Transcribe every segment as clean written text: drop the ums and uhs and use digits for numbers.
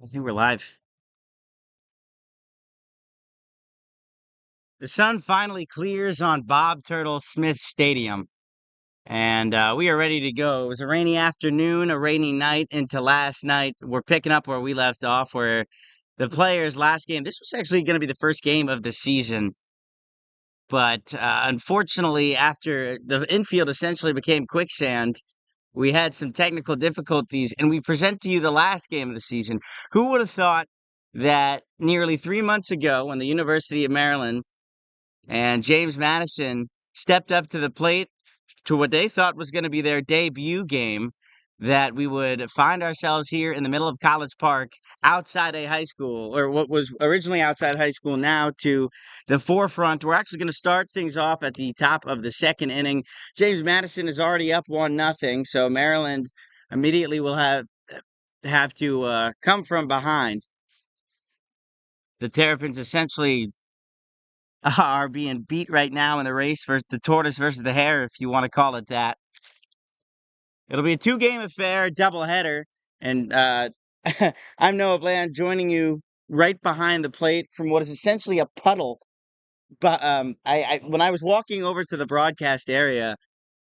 I think we're live. The sun finally clears on Bob Turtle Smith Stadium, and we are ready to go. It was a rainy afternoon, a rainy night into last night. We're picking up where we left off, where the players' last game. This was actually going to be the first game of the season, but unfortunately, after the infield essentially became quicksand, we had some technical difficulties, and we present to you the last game of the season. Who would have thought that nearly 3 months ago, when the University of Maryland and James Madison stepped up to the plate to what they thought was going to be their debut game, that we would find ourselves here in the middle of College Park outside a high school, or what was originally outside high school, now to the forefront. We're actually going to start things off at the top of the second inning. James Madison is already up 1-0, so Maryland immediately will have to come from behind. The Terrapins essentially are being beat right now in the race for the tortoise versus the hare, if you want to call it that. It'll be a two-game affair, doubleheader, and I'm Noah Bland, joining you right behind the plate from what is essentially a puddle. But I when I was walking over to the broadcast area,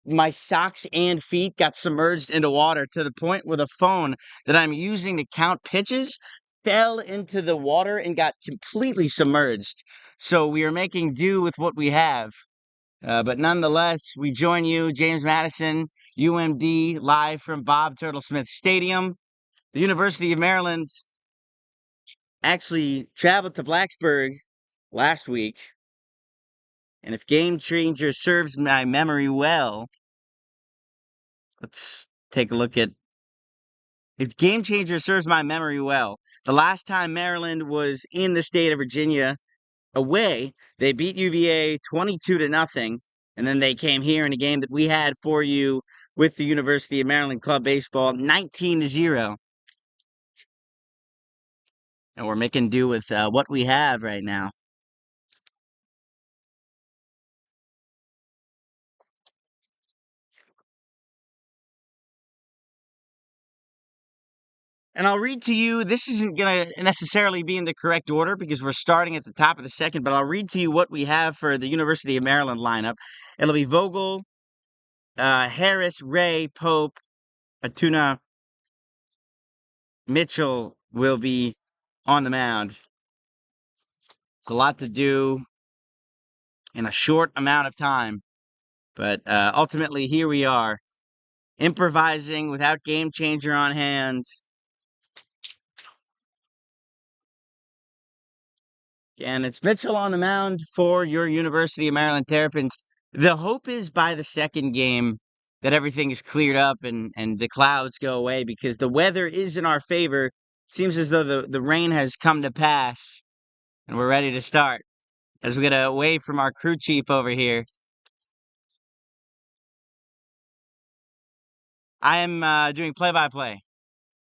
my socks and feet got submerged into water to the point where the phone that I'm using to count pitches fell into the water and got completely submerged. So we are making do with what we have. But nonetheless, we join you, James Madison, UMD, live from Bob Turtle Smith Stadium. The University of Maryland actually traveled to Blacksburg last week. And if Game Changer serves my memory well, let's take a look at. If Game Changer serves my memory well, the last time Maryland was in the state of Virginia away, they beat UVA 22-0, and then they came here in a game that we had for you with the University of Maryland Club Baseball 19-0. And we're making do with what we have right now. And I'll read to you, this isn't going to necessarily be in the correct order because we're starting at the top of the second, but I'll read to you what we have for the University of Maryland lineup. It'll be Vogel, Harris, Ray, Pope, Atuna, Mitchell will be on the mound. It's a lot to do in a short amount of time, but ultimately here we are, improvising without Game Changer on hand. And it's Mitchell on the mound for your University of Maryland Terrapins. The hope is by the second game that everything is cleared up and the clouds go away, because the weather is in our favor. It seems as though the rain has come to pass, and we're ready to start as we get away from our crew chief over here. I am doing play-by-play.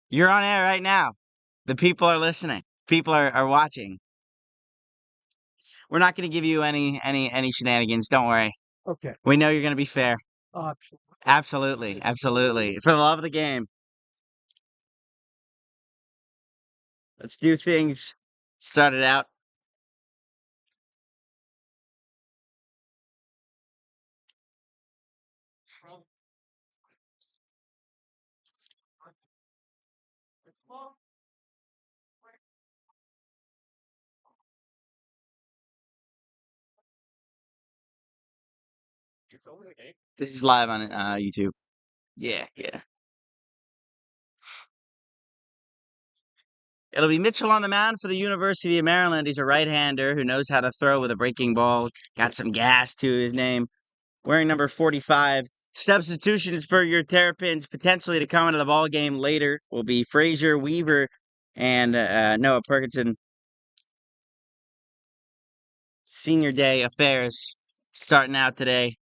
You're on air right now. The people are listening. People are watching. We're not going to give you any shenanigans. Don't worry. Okay. We know you're going to be fair. Absolutely. Absolutely. For the love of the game. Let's do things. Start it out. This is live on YouTube. Yeah. It'll be Mitchell on the mound for the University of Maryland. He's a right-hander who knows how to throw with a breaking ball. Got some gas to his name. Wearing number 45. Substitutions for your Terrapins potentially to come into the ball game later will be Frazier, Weaver, and Noah Perkinson. Senior day affairs starting out today.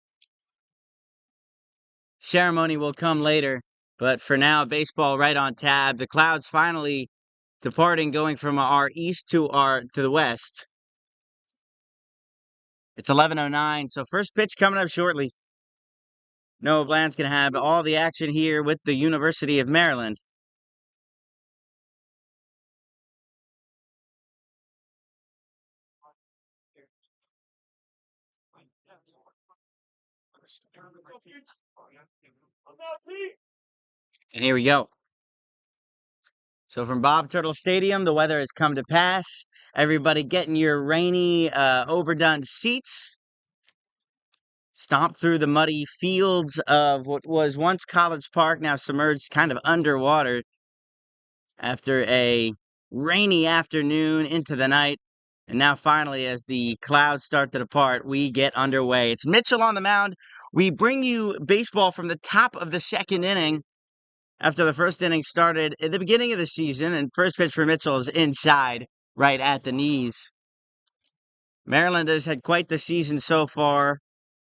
Ceremony will come later, but for now, baseball right on tab. The clouds finally departing, going from our east to the west. It's 11:09, so first pitch coming up shortly. Noah Bland's going to have all the action here with the University of Maryland. And here we go. So from Bob Turtle Stadium, the weather has come to pass. Everybody get in your rainy, overdone seats. Stomp through the muddy fields of what was once College Park, now submerged kind of underwater after a rainy afternoon into the night. And now finally, as the clouds start to depart, we get underway. It's Mitchell on the mound. We bring you baseball from the top of the second inning after the first inning started at the beginning of the season, and first pitch for Mitchell is inside, right at the knees. Maryland has had quite the season so far.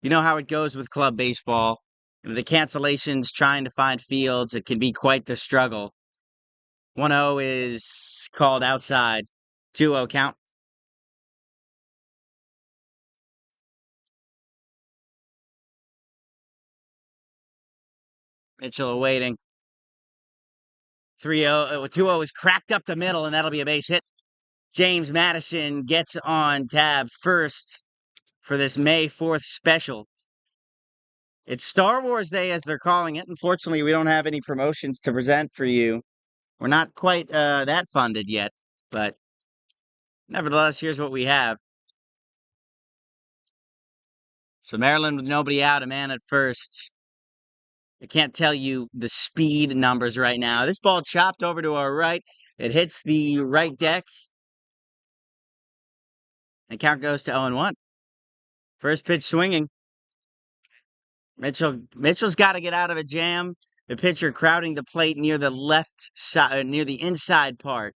You know how it goes with club baseball. The cancellations, trying to find fields, it can be quite the struggle. 1-0 is called outside. 2-0 count. Mitchell awaiting. 3-0, 2-0 is cracked up the middle, and that'll be a base hit. James Madison gets on tab first for this May 4th special. It's Star Wars Day, as they're calling it. Unfortunately, we don't have any promotions to present for you. We're not quite that funded yet, but nevertheless, here's what we have. So Maryland with nobody out, a man at first. I can't tell you the speed numbers right now. This ball chopped over to our right. It hits the right deck. And count goes to 0-1. First pitch swinging. Mitchell's got to get out of a jam. The pitcher crowding the plate near the left side, near the inside part.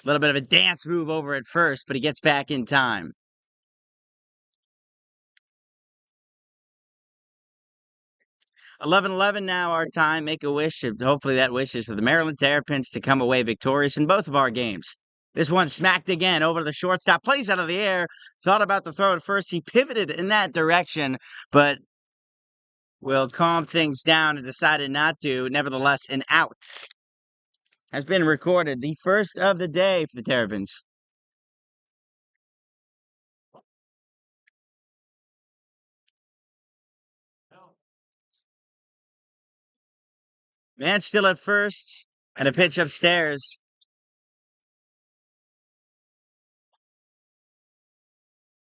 A little bit of a dance move over at first, but he gets back in time. 11-11 now our time. Make a wish. Hopefully that wish is for the Maryland Terrapins to come away victorious in both of our games. This one smacked again over the shortstop. Plays out of the air. Thought about the throw at first. He pivoted in that direction, but will calm things down and decided not to. Nevertheless, an out has been recorded. The first of the day for the Terrapins. Man still at first, and a pitch upstairs.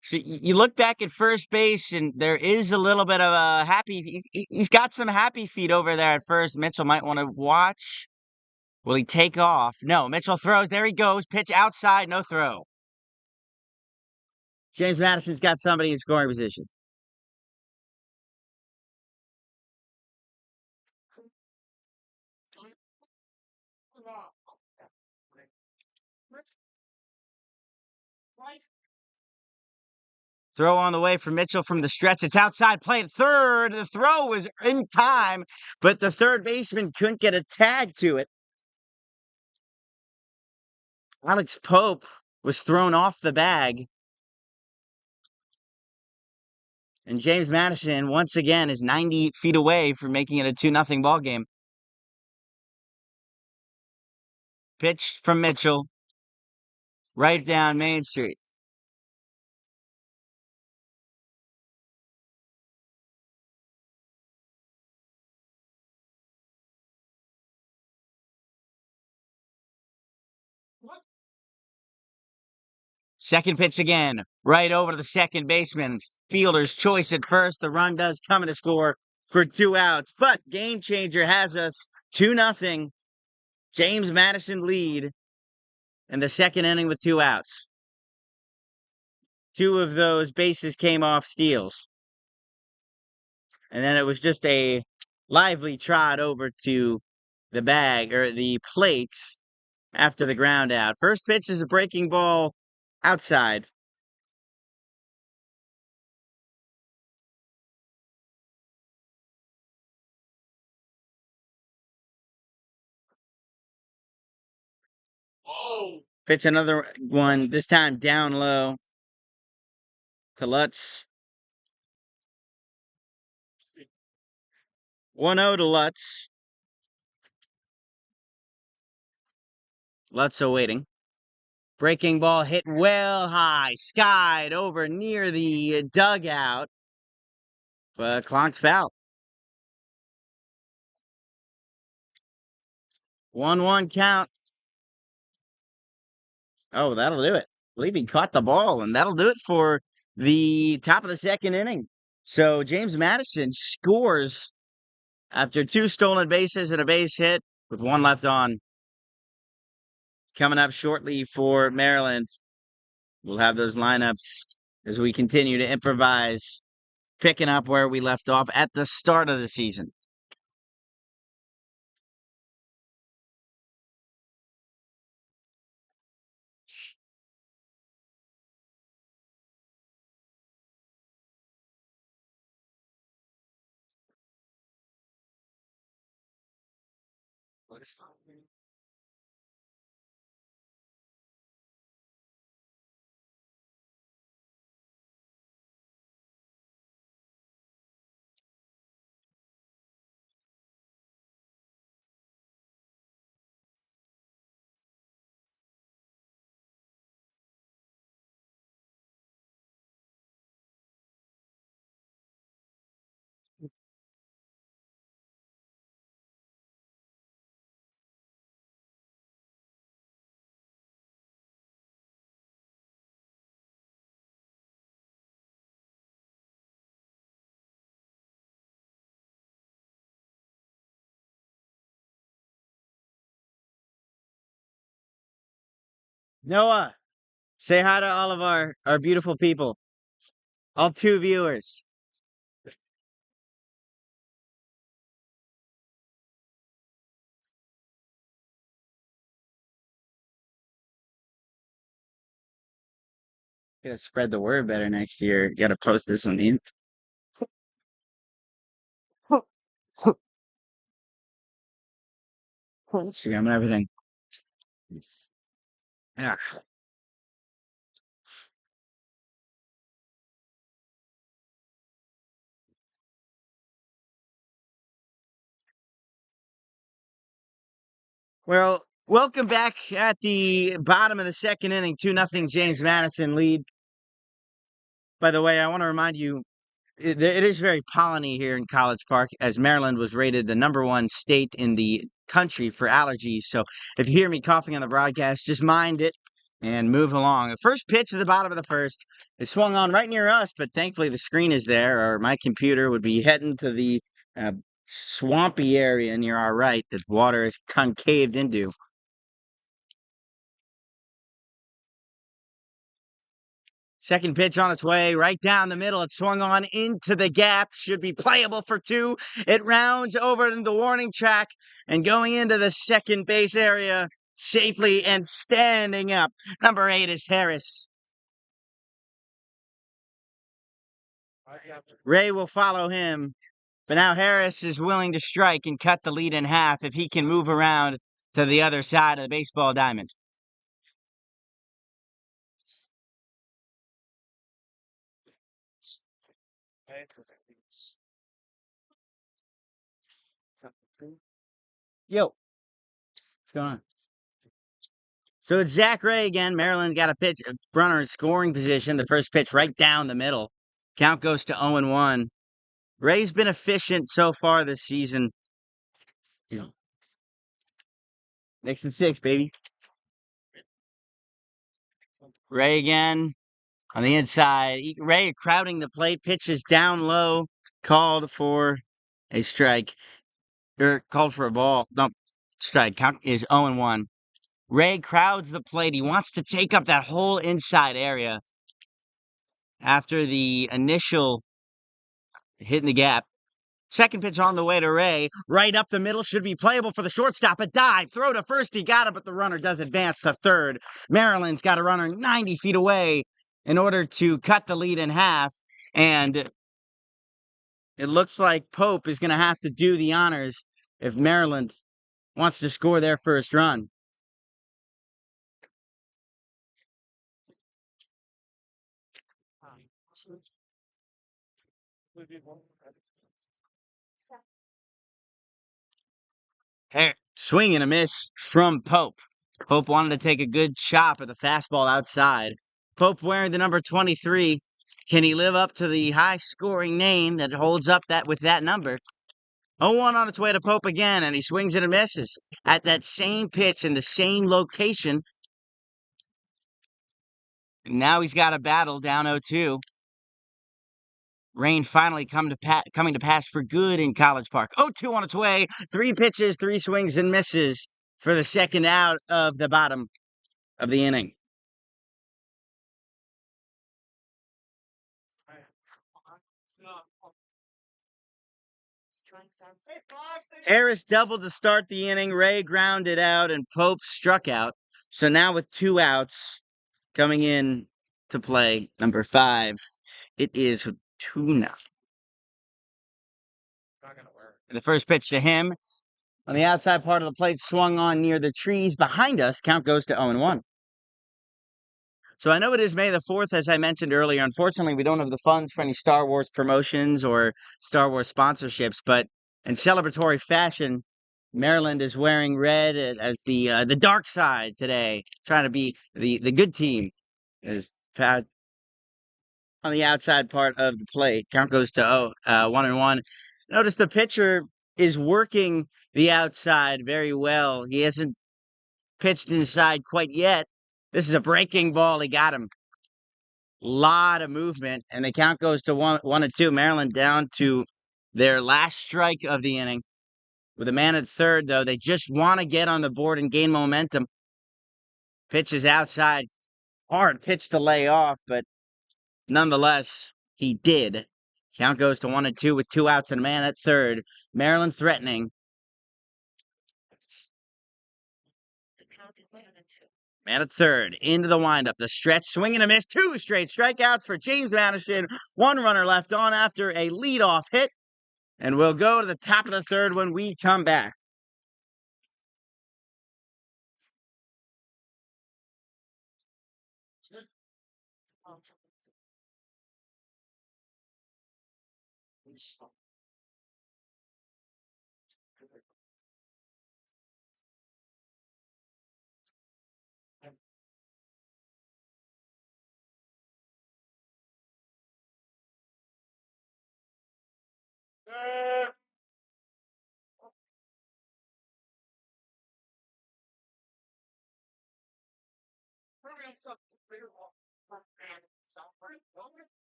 So you look back at first base, and there is a little bit of a happy. He's got some happy feet over there at first. Mitchell might want to watch. Will he take off? No. Mitchell throws. There he goes. Pitch outside. No throw. James Madison's got somebody in scoring position. Throw on the way for Mitchell from the stretch. It's outside play at third. The throw was in time, but the third baseman couldn't get a tag to it. Alex Pope was thrown off the bag. And James Madison, once again, is 90 feet away from making it a 2-0 ball game. Pitch from Mitchell, right down Main Street. Second pitch again, right over to the second baseman. Fielder's choice at first. The run does come in to score for 2 outs. But game changer has us 2-0. James Madison lead in the second inning with 2 outs. 2 of those bases came off steals. And then it was just a lively trot over to the bag or the plates after the ground out. First pitch is a breaking ball outside. Pitch another one, this time down low to Lutz. 1-0 to Lutz. Lutz awaiting. Breaking ball hit well high, skied over near the dugout. Clock's foul. 1-1 count. Oh, that'll do it. I believe he caught the ball, and that'll do it for the top of the second inning. So James Madison scores after 2 stolen bases and a base hit with 1 left on. Coming up shortly for Maryland, we'll have those lineups as we continue to improvise, picking up where we left off at the start of the season. Noah, say hi to all of our beautiful people, all 2 viewers. Gotta spread the word better next year. You gotta post this on the Instagram and everything. Yeah. Well, welcome back at the bottom of the second inning. 2-0 James Madison lead. By the way, I want to remind you, it is very polleny here in College Park, as Maryland was rated the #1 state in the country for allergies. So if you hear me coughing on the broadcast, just mind it and move along. The first pitch at the bottom of the first, it swung on right near us, but thankfully the screen is there, or my computer would be heading to the uh, swampy area near our right that water is concaved into. Second pitch on its way, right down the middle. It swung on into the gap. Should be playable for 2. It rounds over to the warning track and going into the second base area safely and standing up. Number 8 is Harris. Ray will follow him, but now Harris is willing to strike and cut the lead in half if he can move around to the other side of the baseball diamond. Yo, what's going on? So it's Zach Ray again. Maryland got a pitch, a runner in scoring position. The first pitch right down the middle. Count goes to 0-1. Ray's been efficient so far this season. Next and 6, baby. Ray again on the inside. Ray crowding the plate. Pitches down low. Called for a strike. Or called for a ball. No, strike. Count is 0-1. Ray crowds the plate. He wants to take up that whole inside area after the initial hit in the gap. Second pitch on the way to Ray. Right up the middle. Should be playable for the shortstop. A dive. Throw to first. He got it, but the runner does advance to third. Maryland's got a runner 90 feet away in order to cut the lead in half. And it looks like Pope is going to have to do the honors if Maryland wants to score their first run. Hey, swing and a miss from Pope. Pope wanted to take a good chop at the fastball outside. Pope wearing the number 23 Can he live up to the high scoring name that holds up that with that number? 0-1 on its way to Pope again, and he swings it and misses. At that same pitch in the same location. Now he's got a battle down 0-2. Rain finally coming to pass for good in College Park. 0-2 on its way. 3 pitches, 3 swings and misses for the second out of the bottom of the inning. Harris doubled to start the inning. Ray grounded out, and Pope struck out. So now with 2 outs coming in to play, number 5, it is 2-0. The first pitch to him on the outside part of the plate swung on near the trees behind us. Count goes to 0-1. So I know it is May the 4th, as I mentioned earlier. Unfortunately, we don't have the funds for any Star Wars promotions or Star Wars sponsorships, but in celebratory fashion, Maryland is wearing red as the dark side today, trying to be the good team. Is Pat on the outside part of the plate. Count goes to 1-1. Notice the pitcher is working the outside very well. He hasn't pitched inside quite yet. This is a breaking ball. He got him. Lot of movement, and the count goes to 1-2. Maryland down to their last strike of the inning. With a man at third, though, they just want to get on the board and gain momentum. Pitch is outside. Hard pitch to lay off, but nonetheless, he did. Count goes to 1-2 with 2 outs and a man at third. Maryland threatening. Man at third, into the windup, the stretch, swing and a miss, 2 straight strikeouts for James Madison. 1 runner left on after a leadoff hit, and we'll go to the top of the third when we come back.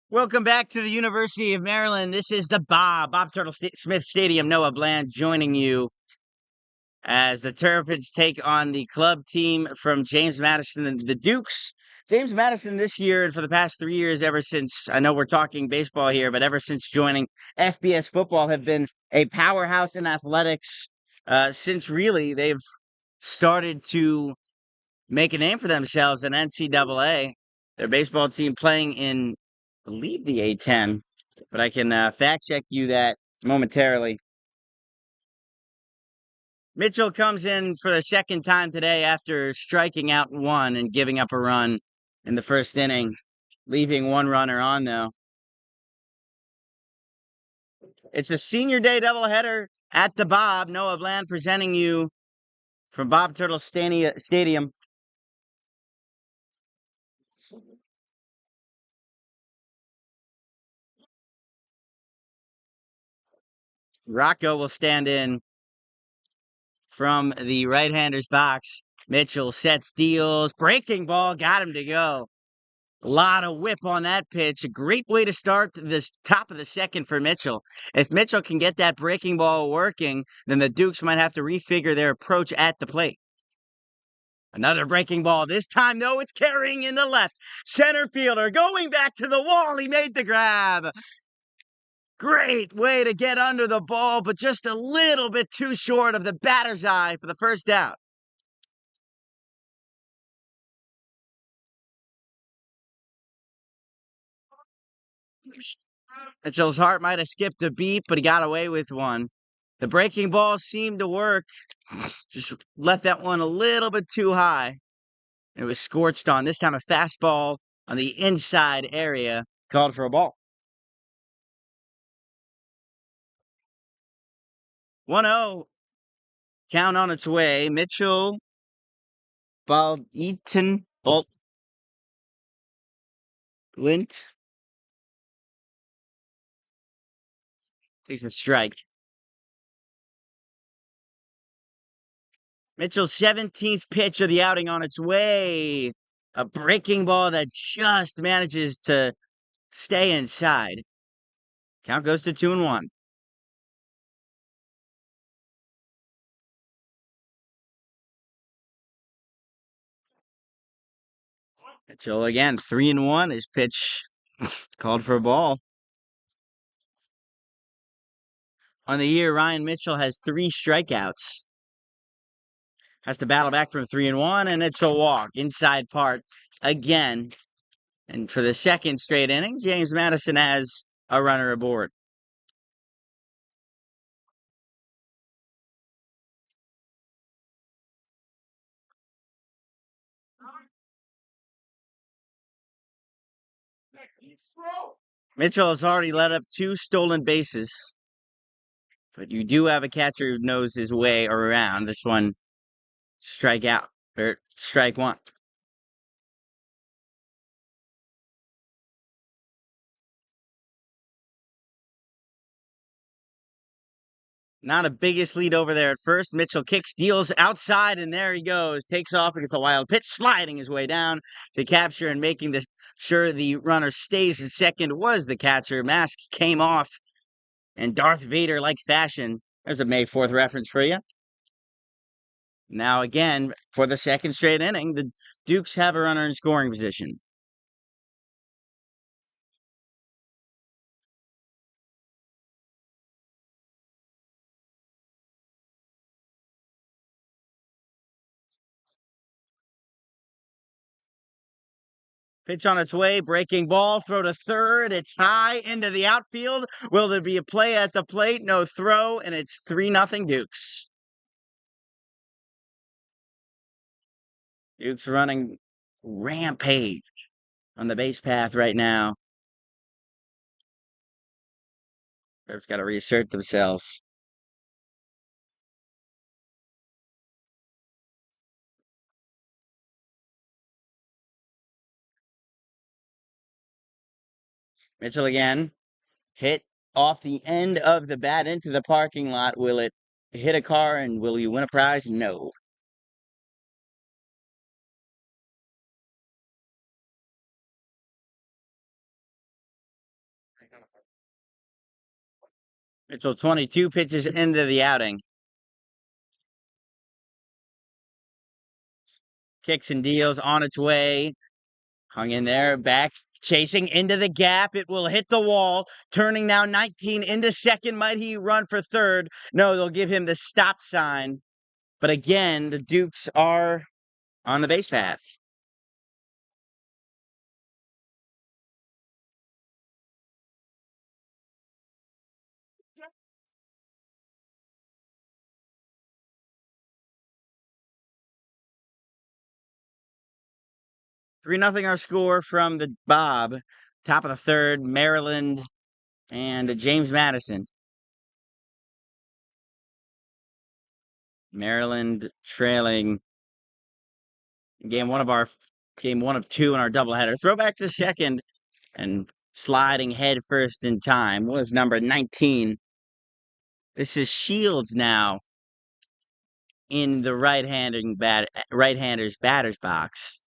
Welcome back to the University of Maryland. This is the Bob Turtle Smith Stadium. Noah Bland joining you as the Terrapins take on the club team from James Madison and the Dukes. James Madison this year and for the past 3 years, ever since, I know we're talking baseball here, but ever since joining FBS football, have been a powerhouse in athletics since really they've started to make a name for themselves in NCAA. Their baseball team playing in, I believe, the A10, but I can fact check you that momentarily. Mitchell comes in for the second time today after striking out 1 and giving up a run in the first inning, leaving 1 runner on, though. It's a senior day doubleheader at the Bob. Noah Bland presenting you from Bob Turtle Stadium. Rocco will stand in from the right-hander's box. Mitchell sets, deals, breaking ball, got him to go. A lot of whip on that pitch. A great way to start this top of the second for Mitchell. If Mitchell can get that breaking ball working, then the Dukes might have to refigure their approach at the plate. Another breaking ball. This time, though, it's carrying in the left. Center fielder going back to the wall. He made the grab. Great way to get under the ball, but just a little bit too short of the batter's eye for the first out. Mitchell's heart might have skipped a beat, but he got away with one. The breaking ball seemed to work. Just left that one a little bit too high. It was scorched on. This time a fastball on the inside area called for a ball. 1-0. Count on its way. Mitchell Baldwin takes a strike. Mitchell's 17th pitch of the outing on its way. A breaking ball that just manages to stay inside. Count goes to 2-1. Mitchell again, 3-1. His pitch called for a ball. On the year, Ryan Mitchell has 3 strikeouts. Has to battle back from 3-1, and it's a walk. Inside part again. And for the second straight inning, James Madison has a runner aboard. Mitchell has already let up 2 stolen bases, but you do have a catcher who knows his way around. This one, strike out, or strike one. Not a biggest lead over there at first. Mitchell kicks, deals outside, and there he goes. Takes off against the wild pitch, sliding his way down to capture and making sure the runner stays at second was the catcher. Mask came off, and Darth Vader-like fashion. There's a May 4th reference for you. Now again, for the second straight inning, the Dukes have a runner in scoring position. Pitch on its way, breaking ball, throw to third. It's high into the outfield. Will there be a play at the plate? No throw, and it's 3-0 Dukes. Dukes running rampage on the base path right now. They've got to reassert themselves. Mitchell again. Hit off the end of the bat into the parking lot. Will it hit a car and will you win a prize? No. Mitchell 22 pitches into the outing. Kicks and deals on its way. Hung in there, back, chasing into the gap. It will hit the wall. Turning now 19 into second. Might he run for third? No, they'll give him the stop sign. But again, the Dukes are on the base path. Three nothing our score from the Bob. Top of the third, Maryland and James Madison. Maryland trailing game one of 2 in our doubleheader. Throwback to second and sliding head first in time was number 19. This is Shields now in the right-hander's batter's box.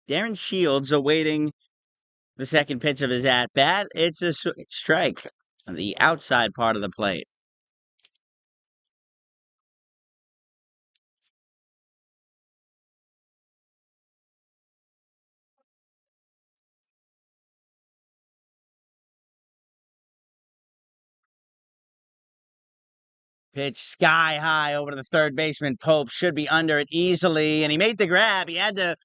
Darren Shields awaiting the second pitch of his at-bat. It's a strike on the outside part of the plate. Pitch sky high over to the third baseman. Pope should be under it easily, and he made the grab. He had to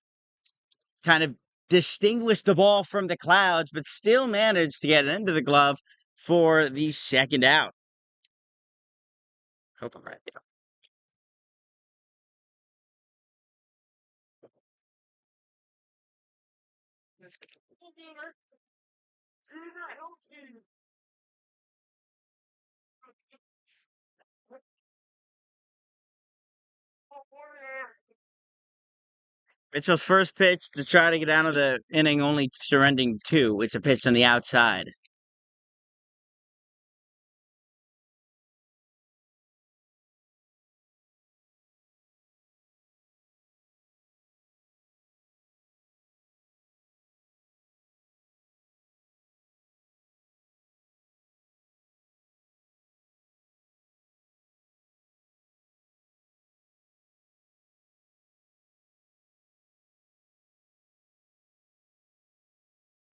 kind of distinguish the ball from the clouds, but still managed to get it into the glove for the second out. Hope I'm right. Mitchell's first pitch to try to get out of the inning, only surrendering two. It's a pitch on the outside.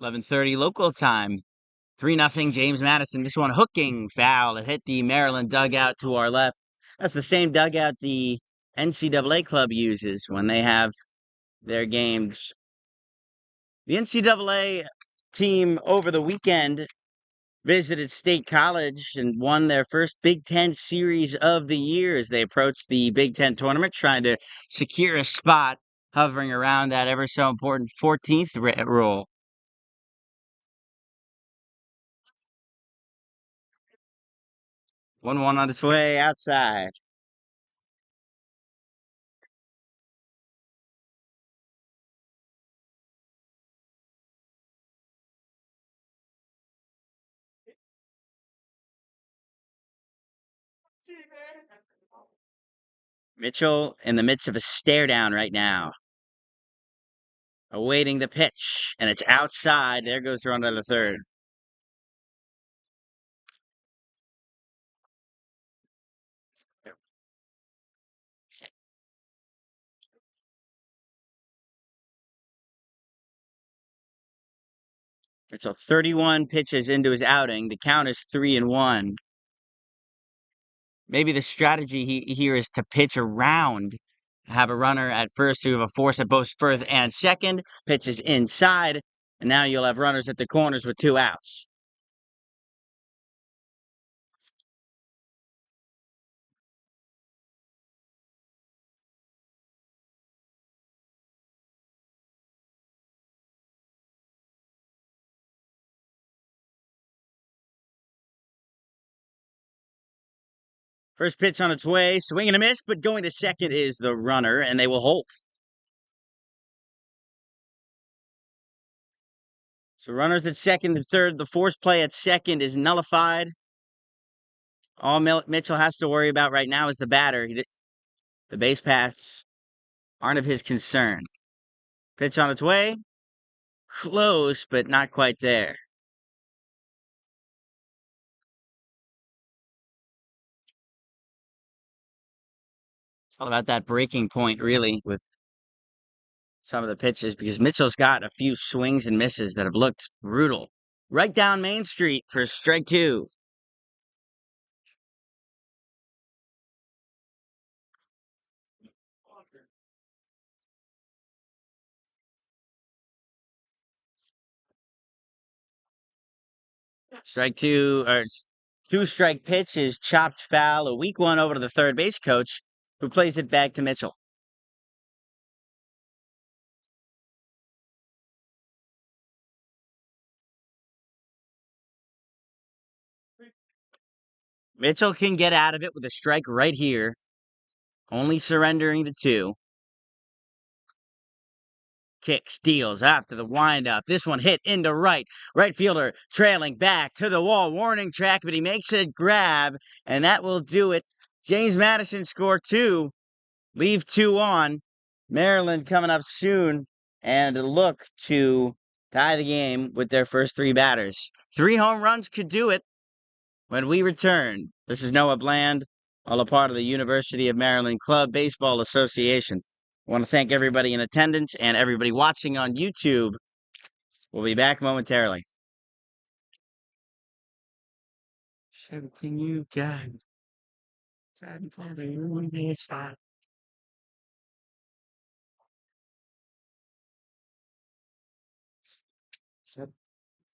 .11:30 local time. 3-0 James Madison. This one hooking foul. It hit the Maryland dugout to our left. That's the same dugout the NCAA club uses when they have their games. The NCAA team over the weekend visited State College and won their first Big Ten series of the year as they approached the Big Ten tournament, trying to secure a spot hovering around that ever so important 14th role. 1-1 on its way outside. Mitchell in the midst of a stare down right now, awaiting the pitch, and it's outside. There goes the run to the third. Mitchell 31 pitches into his outing. The count is 3-1. Maybe the strategy here is to pitch around, have a runner at first who have a force at both first and second, pitches inside, and now you'll have runners at the corners with two outs. First pitch on its way, swing and a miss, but going to second is the runner, and they will hold. So runners at second and third. The force play at second is nullified. All Mitchell has to worry about right now is the batter. The base paths aren't of his concern. Pitch on its way. Close, but not quite there. It's all about that breaking point, really, with some of the pitches, because Mitchell's got a few swings and misses that have looked brutal. Right down Main Street for strike two. Strike two, or two strike pitch is chopped foul. A weak one over to the third base coach, who plays it back to Mitchell. Mitchell can get out of it with a strike right here, only surrendering the two. Kick steals after the windup. This one hit into right. Right fielder trailing back to the wall. Warning track, but he makes a grab, and that will do it. James Madison score two. Leave two on. Maryland coming up soon and look to tie the game with their first three batters. 3 home runs could do it when we return. This is Noah Bland, all a part of the University of Maryland Club Baseball Association. I want to thank everybody in attendance and everybody watching on YouTube. We'll be back momentarily. Everything you got.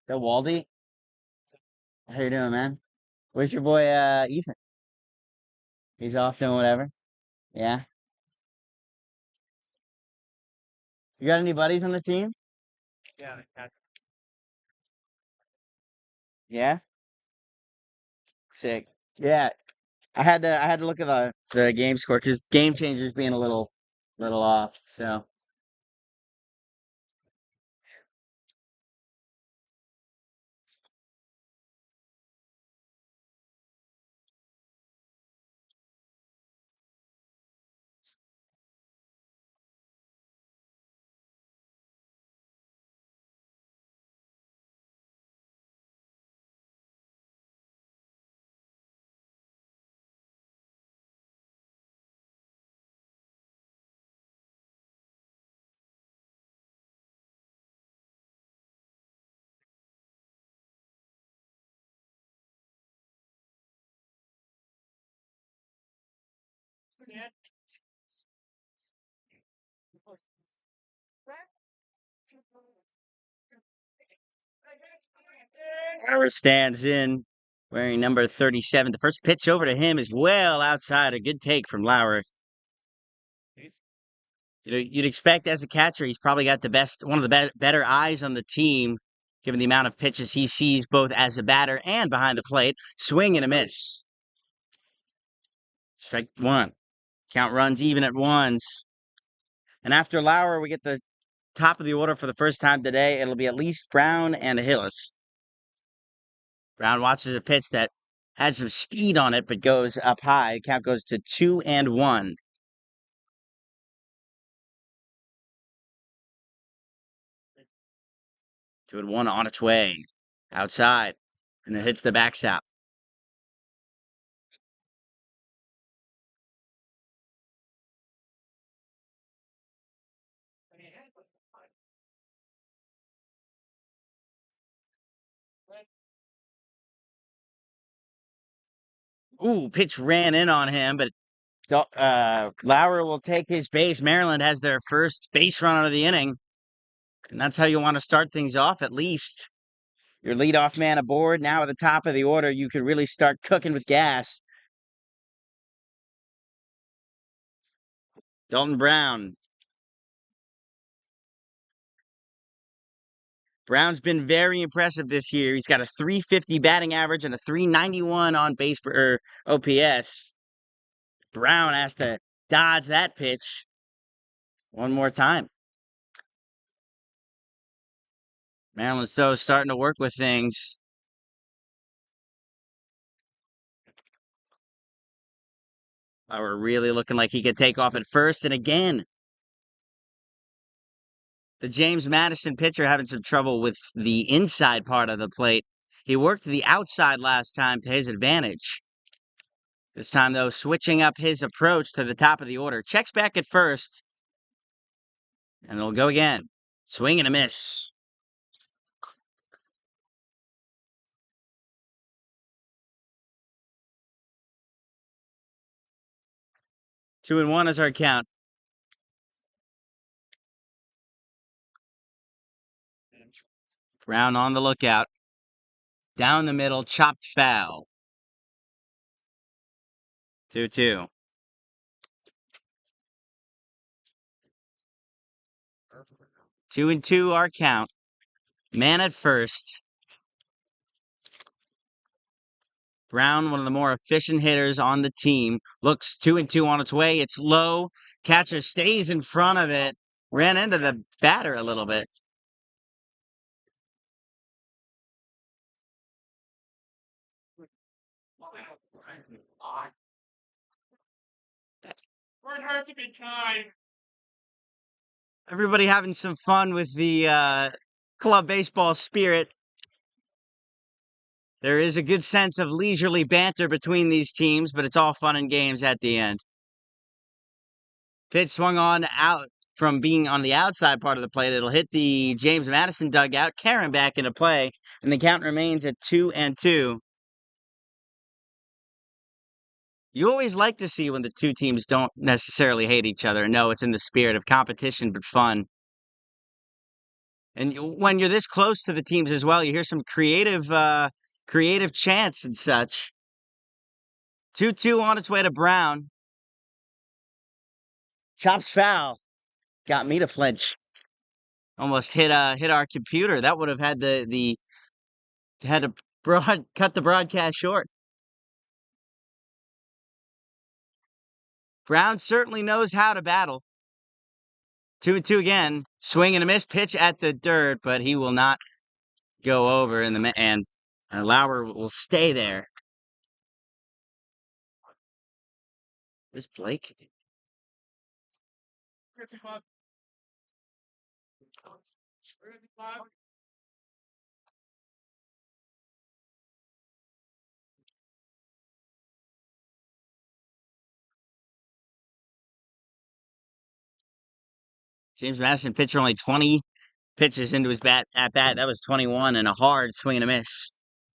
Yo, Waldy, how you doing, man? Where's your boy Ethan? He's off doing whatever. Yeah. You got any buddies on the team? Yeah. Sick. Yeah. I had to look at the game score because game changers being a little off. So Ira stands in wearing number 37. The first pitch over to him is well outside. A good take from Lauer. You'd expect as a catcher, he's probably got one of the better eyes on the team, given the amount of pitches he sees both as a batter and behind the plate. Swing and a miss. Strike one. Count runs even at ones. And after Lauer, we get the top of the order for the first time today. It'll be at least Brown and Hillis. Brown watches a pitch that had some speed on it, but goes up high. The count goes to 2-1. 2-1 on its way. Outside. And it hits the backstop. Ooh, pitch ran in on him, but Lauer will take his base. Maryland has their first base run of the inning. And that's how you want to start things off, at least. Your leadoff man aboard. Now at the top of the order, you can really start cooking with gas. Dalton Brown. Brown's been very impressive this year. He's got a 350 batting average and a 391 on base per OPS. Brown has to dodge that pitch one more time. Maryland's still starting to work with things. We're really looking like he could take off at first. And again, the James Madison pitcher having some trouble with the inside part of the plate. He worked the outside last time to his advantage. This time, though, switching up his approach to the top of the order. Checks back at first. And it'll go again. Swing and a miss. 2-1 is our count. Brown on the lookout. Down the middle, chopped foul. 2-2. 2-2 our count. Man at first. Brown, one of the more efficient hitters on the team, looks 2-2 on its way. It's low. Catcher stays in front of it. Ran into the batter a little bit. Learn how to be kind. Everybody having some fun with the club baseball spirit. There is a good sense of leisurely banter between these teams, but it's all fun and games at the end. Pitch swung on out from being on the outside part of the plate. It'll hit the James Madison dugout, carrying back into play, and the count remains at 2-2. You always like to see when the two teams don't necessarily hate each other. No, it's in the spirit of competition, but fun. And when you're this close to the teams as well, you hear some creative chants and such. 2-2 on its way to Brown. Chops foul. Got me to flinch. Almost hit our computer. That would have had the had to cut the broadcast short. Brown certainly knows how to battle. 2-2 again. Swing and a miss pitch at the dirt, but he will not go over in the and Lauer will stay there. This Blake. James Madison pitcher only 20 pitches into his bat at bat. That was 21 and a hard swing and a miss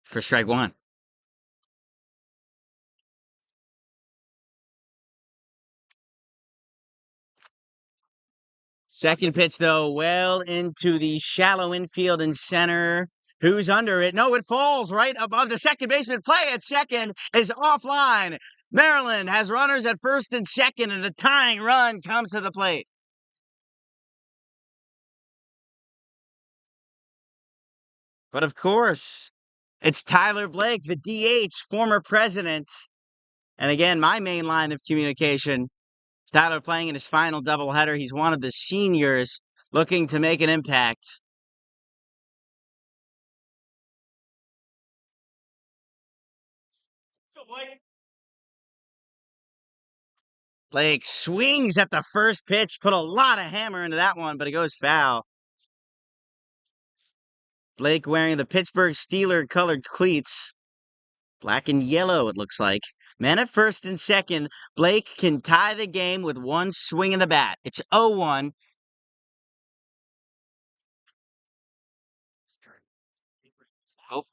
for strike one. Second pitch, though, well into the shallow infield and center. Who's under it? No, it falls right above the second baseman. Play at second is offline. Maryland has runners at first and second, and the tying run comes to the plate. But of course, it's Tyler Blake, the DH, former president. And again, my main line of communication. Tyler playing in his final doubleheader. He's one of the seniors looking to make an impact. Blake swings at the first pitch, put a lot of hammer into that one, but it goes foul. Blake wearing the Pittsburgh Steeler colored cleats. Black and yellow, it looks like. Man at first and second. Blake can tie the game with one swing in the bat. It's 0-1. Oh.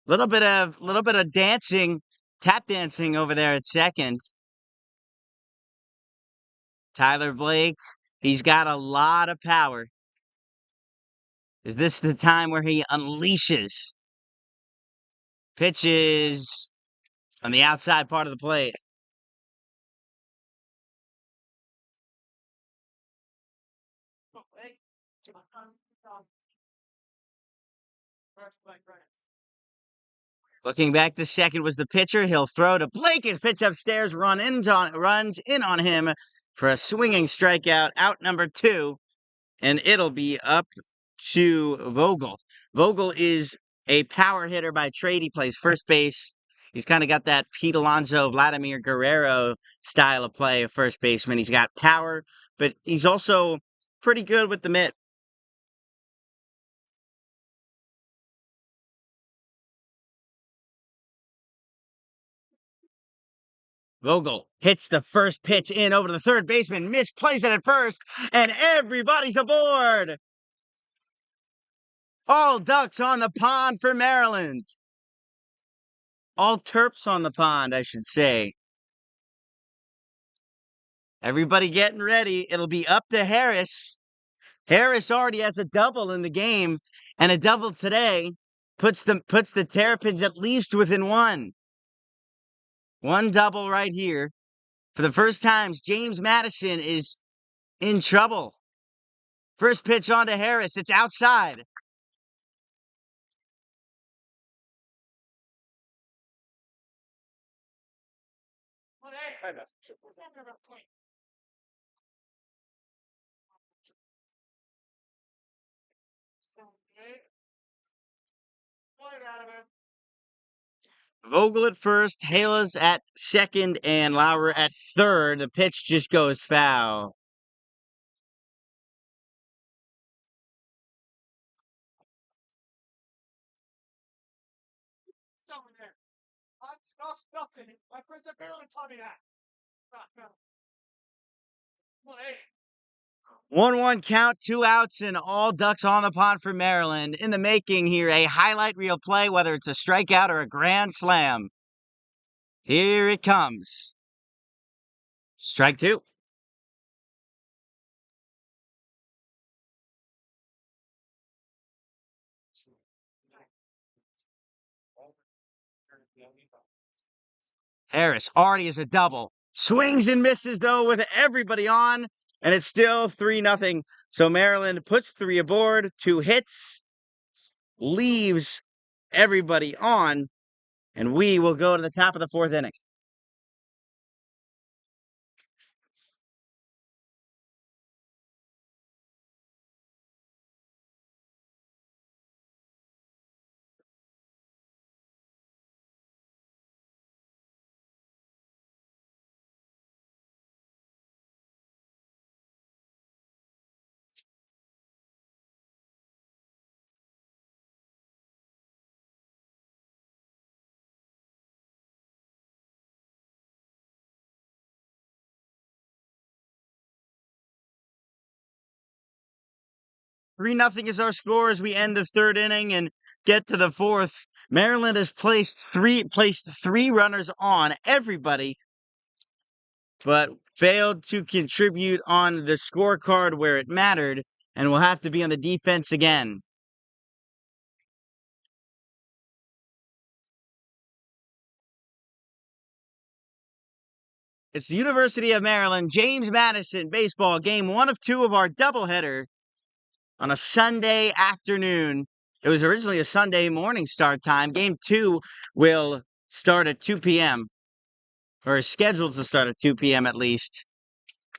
Little bit of dancing, tap dancing over there at second. Tyler Blake, he's got a lot of power. Is this the time where he unleashes? Pitches on the outside part of the plate. Looking back to second was the pitcher. He'll throw to Blake. His pitch upstairs runs in on him for a swinging strikeout. Out number 2, and it'll be up to Vogel. Vogel is a power hitter by trade. He plays first base. He's kind of got that Pete Alonso, Vladimir Guerrero style of play of first baseman. He's got power, but he's also pretty good with the mitt. Vogel hits the first pitch in over to the third baseman, misplays it at first, and everybody's aboard. All ducks on the pond for Maryland. All Terps on the pond, I should say. Everybody getting ready. It'll be up to Harris. Harris already has a double in the game, and a double today puts the Terrapins at least within one. One double right here. For the first time, James Madison is in trouble. First pitch on to Harris. It's outside. Vogel at first, Halas at second, and Lauer at third. The pitch just goes foul. My friends barely taught me that. 1-1 count, 2 outs, and all ducks on the pond for Maryland. In the making here, a highlight reel play, whether it's a strikeout or a grand slam. Here it comes. Strike 2. Harris already is a double. Swings and misses, though, with everybody on, and it's still 3-0. So Maryland puts three aboard, two hits, leaves everybody on, and we will go to the top of the fourth inning. Three nothing is our score as we end the third inning and get to the fourth. Maryland has placed three runners on everybody, but failed to contribute on the scorecard where it mattered, and will have to be on the defense again. It's the University of Maryland, James Madison baseball, game one of two of our doubleheader on a Sunday afternoon. It was originally a Sunday morning start time. Game two will start at 2 p.m., or is scheduled to start at 2 p.m. at least,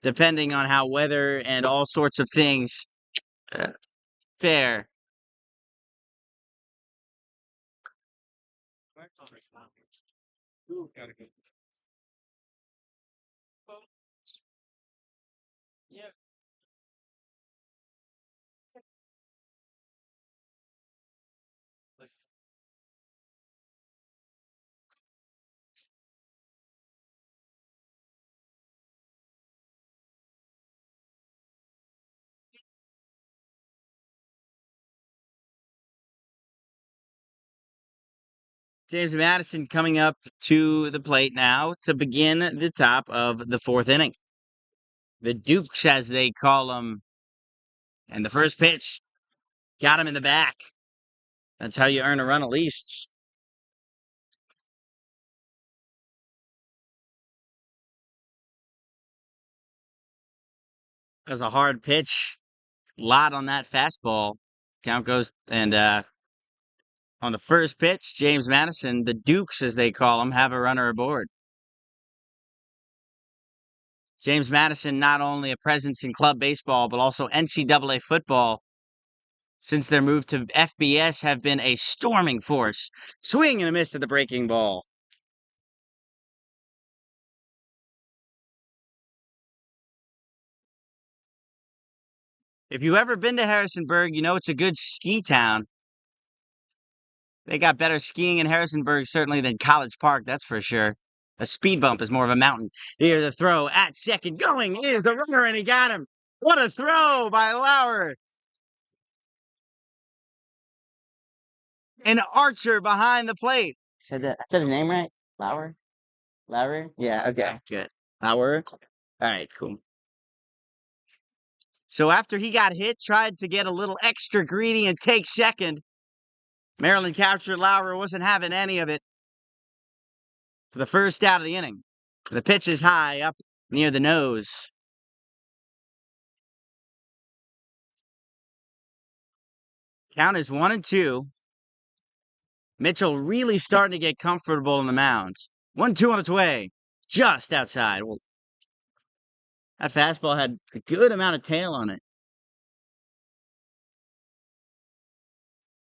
depending on how weather and all sorts of things fare. James Madison coming up to the plate now to begin the top of the fourth inning. The Dukes, as they call them, and the first pitch got him in the back. That's how you earn a run at least. That was a hard pitch. Lot on that fastball. Count goes, and on the first pitch, James Madison, the Dukes, as they call them, have a runner aboard. James Madison, not only a presence in club baseball, but also NCAA football, since their move to FBS, have been a storming force. Swing and a miss at the breaking ball. If you've ever been to Harrisonburg, you know it's a good ski town. They got better skiing in Harrisonburg, certainly, than College Park, that's for sure. A speed bump is more of a mountain. Here, the throw at second. Going is the runner, and he got him. What a throw by Lauer. An archer behind the plate. I said his name right? Lauer? Lauer? Yeah, okay, good. Lauer? All right, cool. So after he got hit, tried to get a little extra greedy and take second. Maryland captured Lauer, wasn't having any of it for the first out of the inning. The pitch is high up near the nose. Count is 1-2. Mitchell really starting to get comfortable on the mound. 1-2 on its way, just outside. Well, that fastball had a good amount of tail on it.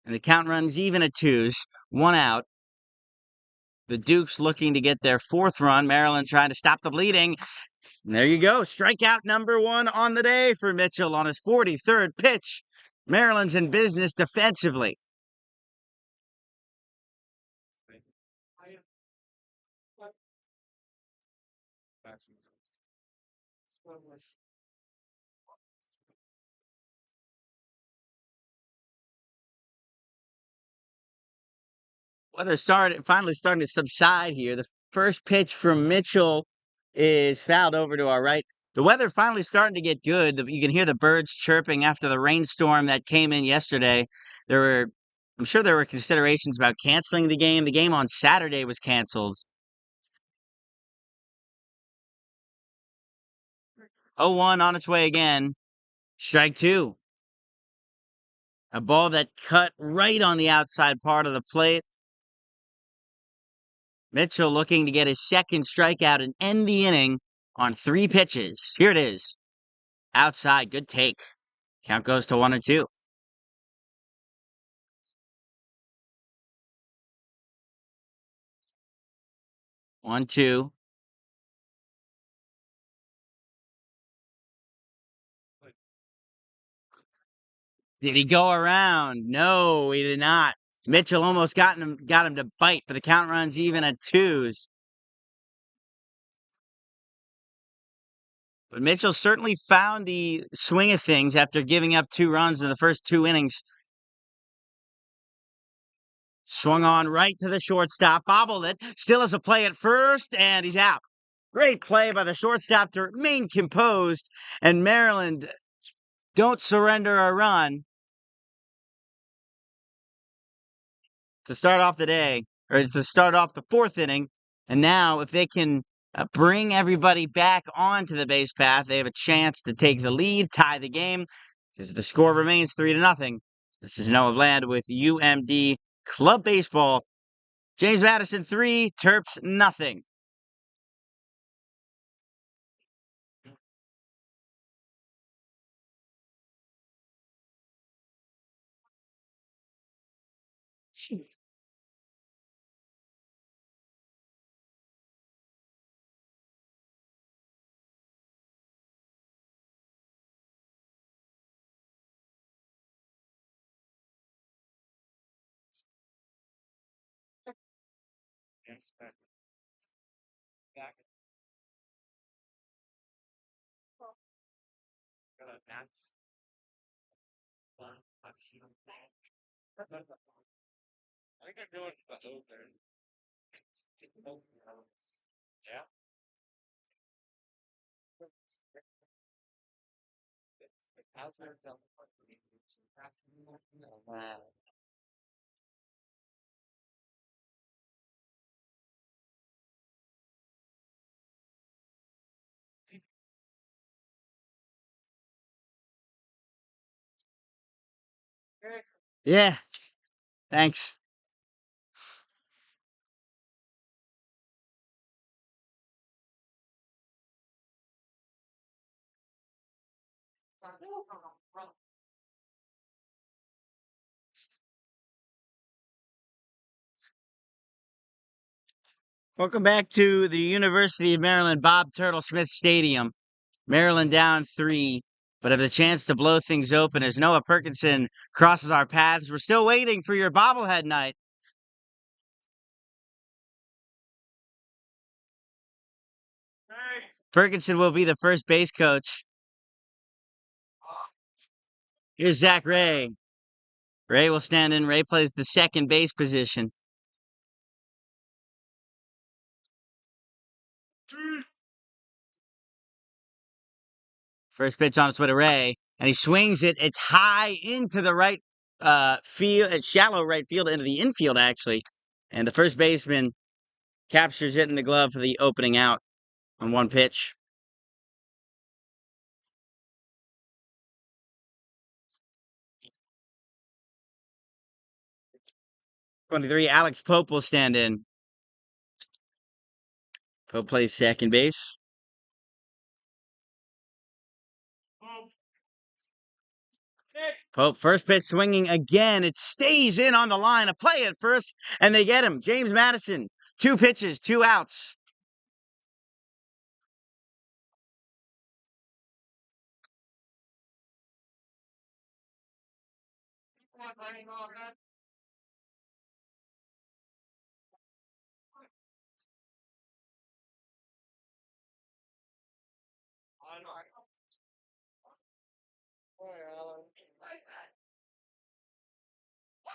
And the count runs even at twos. One out. The Dukes looking to get their fourth run. Maryland trying to stop the bleeding. And there you go. Strikeout number one on the day for Mitchell on his 43rd pitch. Maryland's in business defensively. Weather finally starting to subside here. The first pitch from Mitchell is fouled over to our right. The weather finally starting to get good. You can hear the birds chirping after the rainstorm that came in yesterday. I'm sure there were considerations about canceling the game. The game on Saturday was canceled. 0-1 on its way again. Strike two. A ball that cut right on the outside part of the plate. Mitchell looking to get his second strikeout and end the inning on 3 pitches. Here it is. Outside, good take. Count goes to 1-2. 1-2. Did he go around? No, he did not. Mitchell almost got him to bite, but the count runs even at 2s. But Mitchell certainly found the swing of things after giving up 2 runs in the first 2 innings. Swung on right to the shortstop, bobbled it, still has a play at first, and he's out. Great play by the shortstop to remain composed, and Maryland don't surrender a run to start off the day, or to start off the 4th inning. And now, if they can bring everybody back onto the base path, they have a chance to take the lead, tie the game, because the score remains 3-0. This is Noah Bland with UMD Club Baseball. James Madison 3, Terps nothing. Yeah, thanks. Welcome back to the University of Maryland Bob Turtle Smith Stadium. Maryland down 3, but have the chance to blow things open as Noah Perkinson crosses our paths. We're still waiting for your bobblehead night. Perkinson will be the first base coach. Here's Zach Ray. Ray will stand in. Ray plays the second base position. First pitch on its way to Ray, and he swings it. It's high into the right field, it's shallow right field into the infield actually, and the first baseman captures it in the glove for the opening out on 1 pitch. 23, Alex Pope will stand in. Pope plays second base. Pope, first pitch swinging again. It stays in on the line. A play at first, and they get him. James Madison, 2 pitches, 2 outs.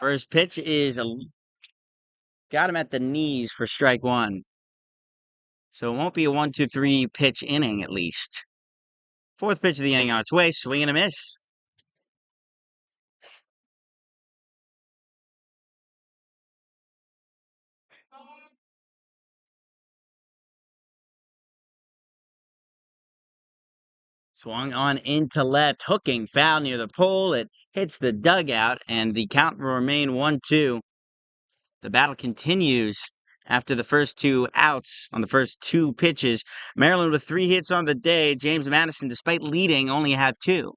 First pitch is got him at the knees for strike 1. So it won't be a 1-2-3 pitch inning at least. Fourth pitch of the inning on its way, swing and a miss. Swung on into left, hooking foul near the pole. It hits the dugout, and the count will remain 1-2. The battle continues after the first two outs on the first two pitches. Maryland with 3 hits on the day. James Madison, despite leading, only have 2.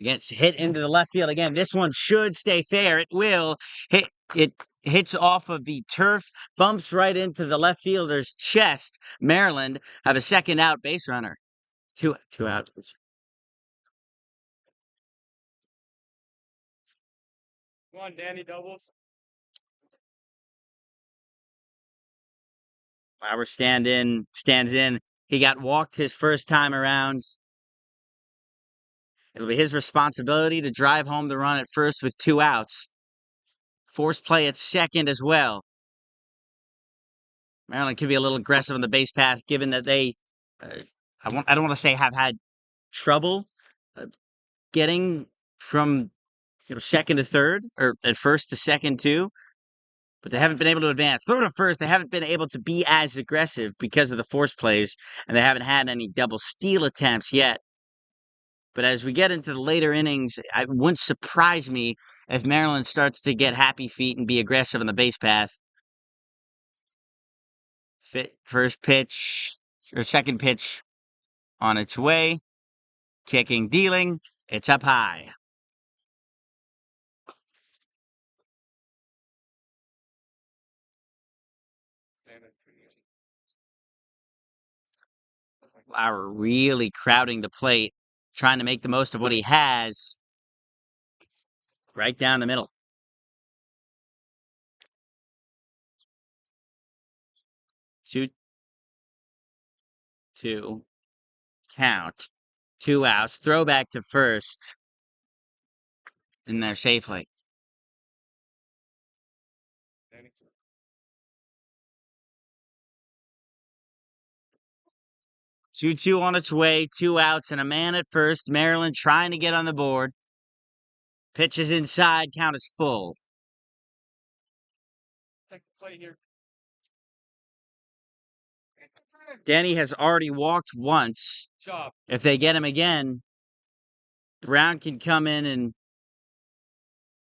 Gets hit into the left field again. This one should stay fair. It will. It hits off of the turf, bumps right into the left fielder's chest. Maryland have a second out base runner. Two outs. Come on, Danny doubles. Lauer stands in. He got walked his first time around. It'll be his responsibility to drive home the run at first with 2 outs. Force play at second as well. Maryland could be a little aggressive on the base path, given that they, uh, I don't want to say have had trouble uh, getting from second to third or at first to second too, but they haven't been able to advance. Throw to first, they haven't been able to be as aggressive because of the force plays, and they haven't had any double steal attempts yet. But as we get into the later innings, it wouldn't surprise me if Maryland starts to get happy feet and be aggressive on the base path. First pitch or second pitch on its way. Kicking, dealing. It's up high. Lauer really crowding the plate, trying to make the most of what he has. Right down the middle. 2-2. Count. 2 outs. Throw back to first. In there safely. 2-2 on its way. 2 outs and a man at first. Maryland trying to get on the board. Pitches inside. Count is full. Play here. Denny has already walked once. Job. If they get him again, Brown can come in and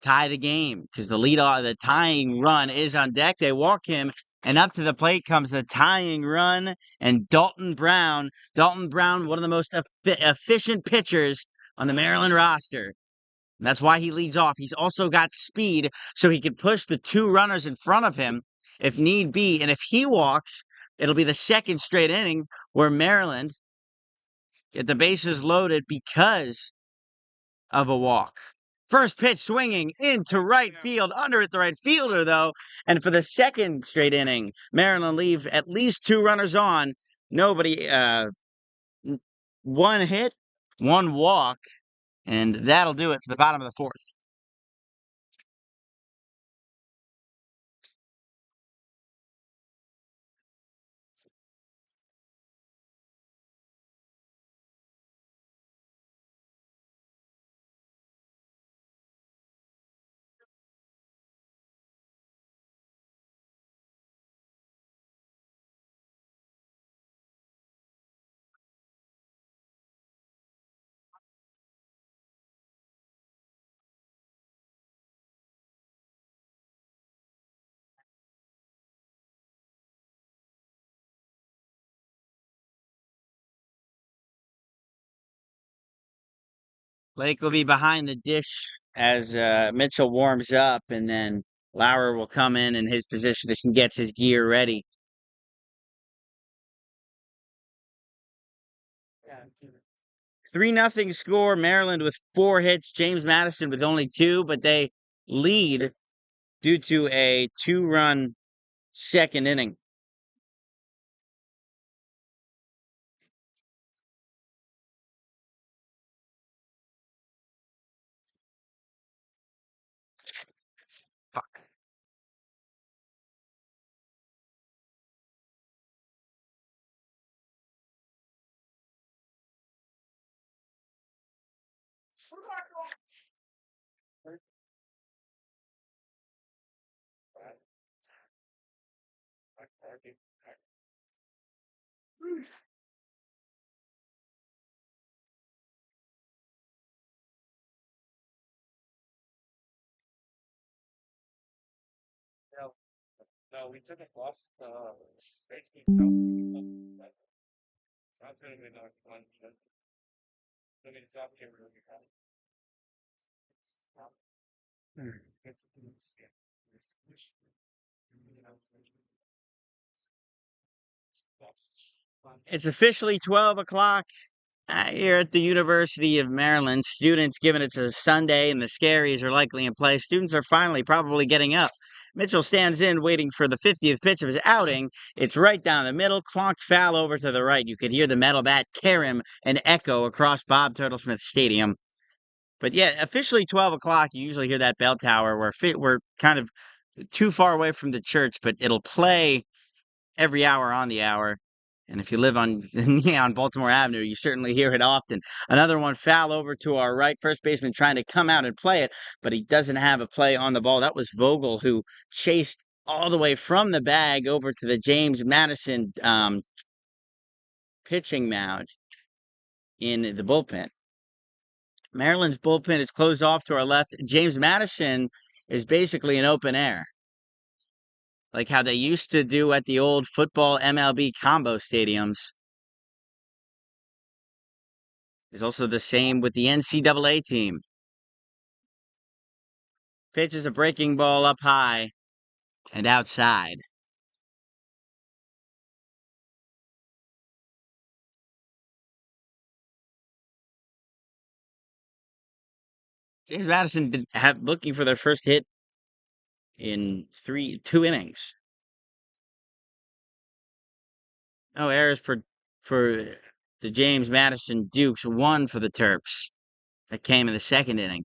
tie the game because the tying run is on deck. They walk him, and up to the plate comes the tying run, and Dalton Brown, one of the most efficient pitchers on the Maryland roster. And that's why he leads off. He's also got speed, so he can push the 2 runners in front of him if need be. And if he walks, it'll be the second straight inning where Maryland get the bases loaded because of a walk. First pitch swinging into right field, under at the right fielder, though. And for the second straight inning, Maryland leave at least 2 runners on. Nobody, 1 hit, 1 walk, and that'll do it for the bottom of the fourth. Lake will be behind the dish as Mitchell warms up, and then Lauer will come in his position as he gets his gear ready. 3-0 score. Maryland with 4 hits. James Madison with only 2, but they lead due to a 2-run second inning. Fuck. No, no, we took a bus. 16 stops. That's gonna be not fun. Let me stop here really fast. It's officially 12 o'clock here at the University of Maryland. Students, given it's a Sunday and the scaries are likely in play, students are finally probably getting up. Mitchell stands in, waiting for the 50th pitch of his outing. It's right down the middle, clonked foul over to the right. You could hear the metal bat carry him and echo across Bob Turtlesmith Stadium. But yeah, officially 12 o'clock, you usually hear that bell tower. We're kind of too far away from the church, but it'll play every hour on the hour. And if you live on yeah, on Baltimore Avenue, you certainly hear it often. Another one foul over to our right, first baseman trying to come out and play it, but he doesn't have a play on the ball. That was Vogel who chased all the way from the bag over to the James Madison pitching mound in the bullpen. Maryland's bullpen is closed off to our left. James Madison is basically an open air, like how they used to do at the old football MLB combo stadiums. Is also the same with the NCAA team. Pitches a breaking ball up high and outside. James Madison looking for their first hit in 2 innings. No errors for the James Madison Dukes. One for the Terps. That came in the second inning.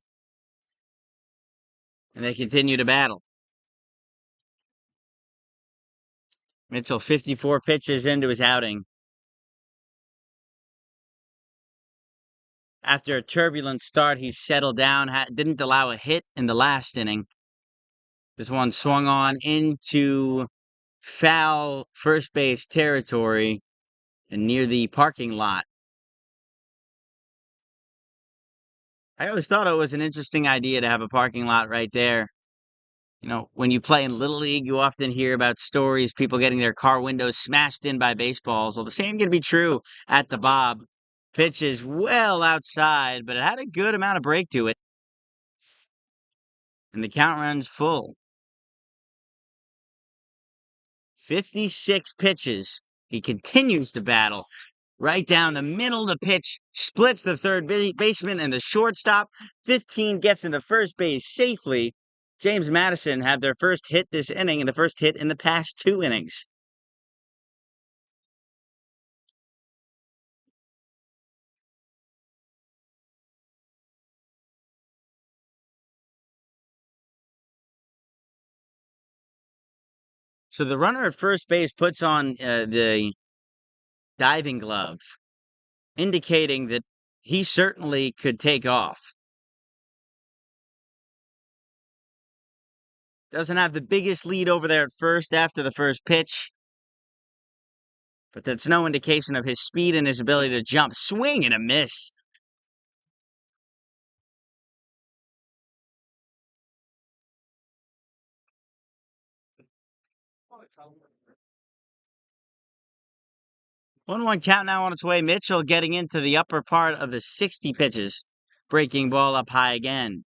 And they continue to battle. Mitchell 54 pitches into his outing. After a turbulent start, he's settled down, didn't allow a hit in the last inning. This one swung on into foul first base territory and near the parking lot. I always thought it was an interesting idea to have a parking lot right there. You know, when you play in Little League, you often hear about stories, people getting their car windows smashed in by baseballs. Well, the same can be true at the Bob. Pitch is well outside, but it had a good amount of break to it. And the count runs full. 56 pitches. He continues to battle. Right down the middle of the pitch, splits the third baseman and the shortstop. 15 gets into first base safely. James Madison had their first hit this inning and the first hit in the past 2 innings. So the runner at first base puts on the diving glove, indicating that he certainly could take off. Doesn't have the biggest lead over there at first after the first pitch, but that's no indication of his speed and his ability to jump. Swing and a miss. One count now on its way. Mitchell getting into the upper part of the 60 pitches. Breaking ball up high again.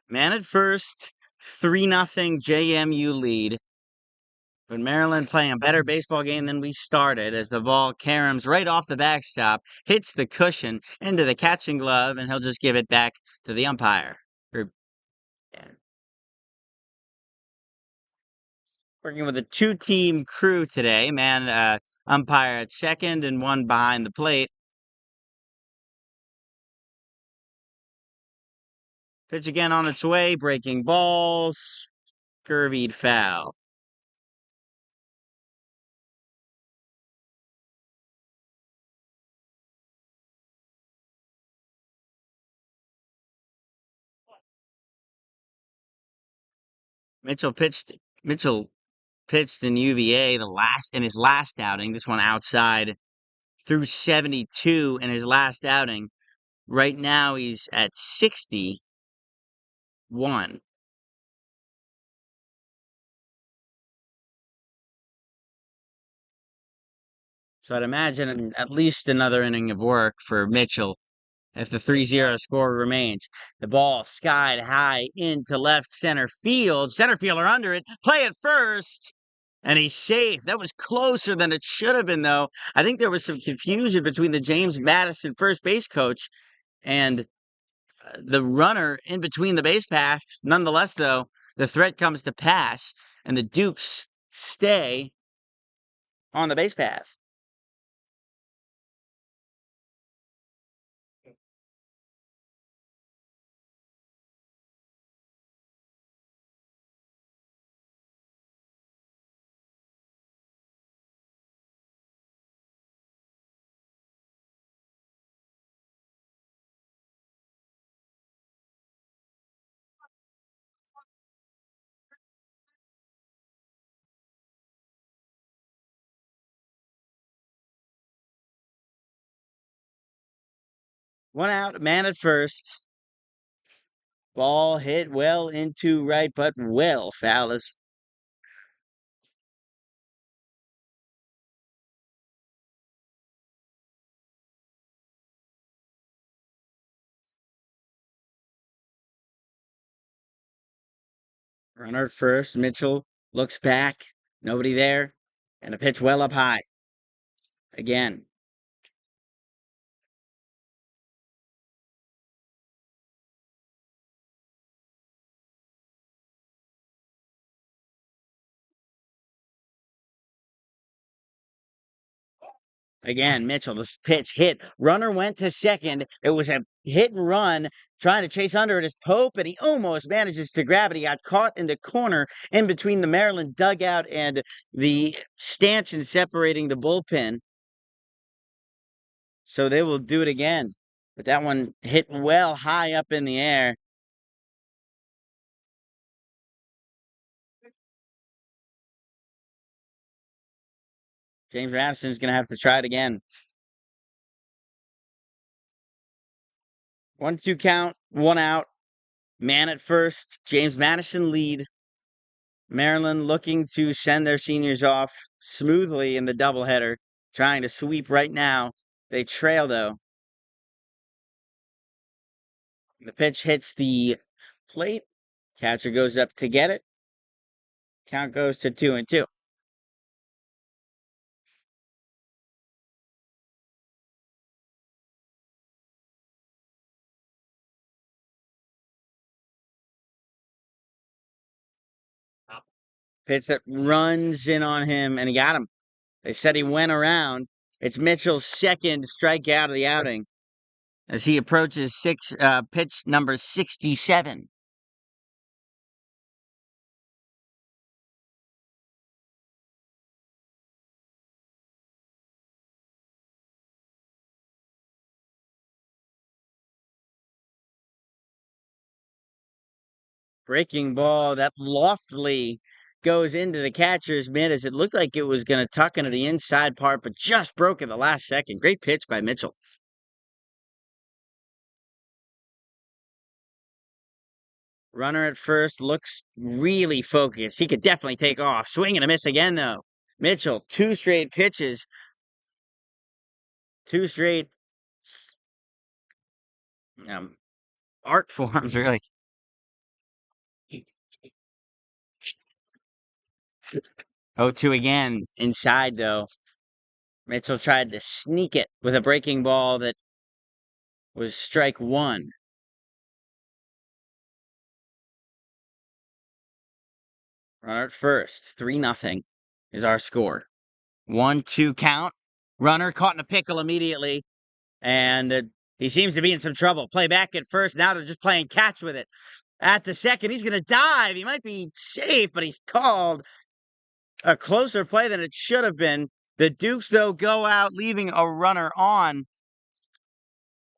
Man at first, 3-0 JMU lead. But Maryland playing a better baseball game than we started as the ball caroms right off the backstop, hits the cushion into the catching glove, and he'll just give it back to the umpire. Yeah. Working with a two-team crew today, umpire at second and one behind the plate. Pitch again on its way, breaking balls, curvied foul. Mitchell pitched in UVA in his last outing. This one outside through 72 in his last outing. Right now he's at 61. So I'd imagine at least another inning of work for Mitchell if the 3-0 score remains. The ball skied high into left center field. Center fielder under it. Play at first. And he's safe. That was closer than it should have been, though. I think there was some confusion between the James Madison first base coach and the runner in between the base paths. Nonetheless, though, the threat comes to pass, and the Dukes stay on the base path. One out, man at first. Ball hit well into right, but well foul. Runner at first. Mitchell looks back. Nobody there. And a pitch well up high. Again. Again, Mitchell, this pitch hit. Runner went to second. It was a hit and run trying to chase under it as Pope, and he almost manages to grab it. He got caught in the corner in between the Maryland dugout and the stanchion separating the bullpen. So they will do it again. But that one hit well high up in the air. James Madison's going to have to try it again. 1-2 count, one out. Man at first. James Madison lead. Maryland looking to send their seniors off smoothly in the doubleheader, trying to sweep right now. They trail, though. The pitch hits the plate. Catcher goes up to get it. Count goes to 2-2. Pitch that runs in on him, and he got him. They said he went around. It's Mitchell's second strikeout of the outing as he approaches pitch number 67. Breaking ball that loftily goes into the catcher's mitt as it looked like it was going to tuck into the inside part, but just broke at the last second. Great pitch by Mitchell. Runner at first looks really focused. He could definitely take off. Swing and a miss again, though. Mitchell, two straight pitches, two straight um, art forms, really. 0-2 again. Inside, though. Mitchell tried to sneak it with a breaking ball that was strike one. Runner at first. 3-0 is our score. 1-2 count. Runner caught in a pickle immediately. And he seems to be in some trouble. Play back at first. Now they're just playing catch with it. At the second, he's going to dive. He might be safe, but he's called a closer play than it should have been. The Dukes, though, go out, leaving a runner on.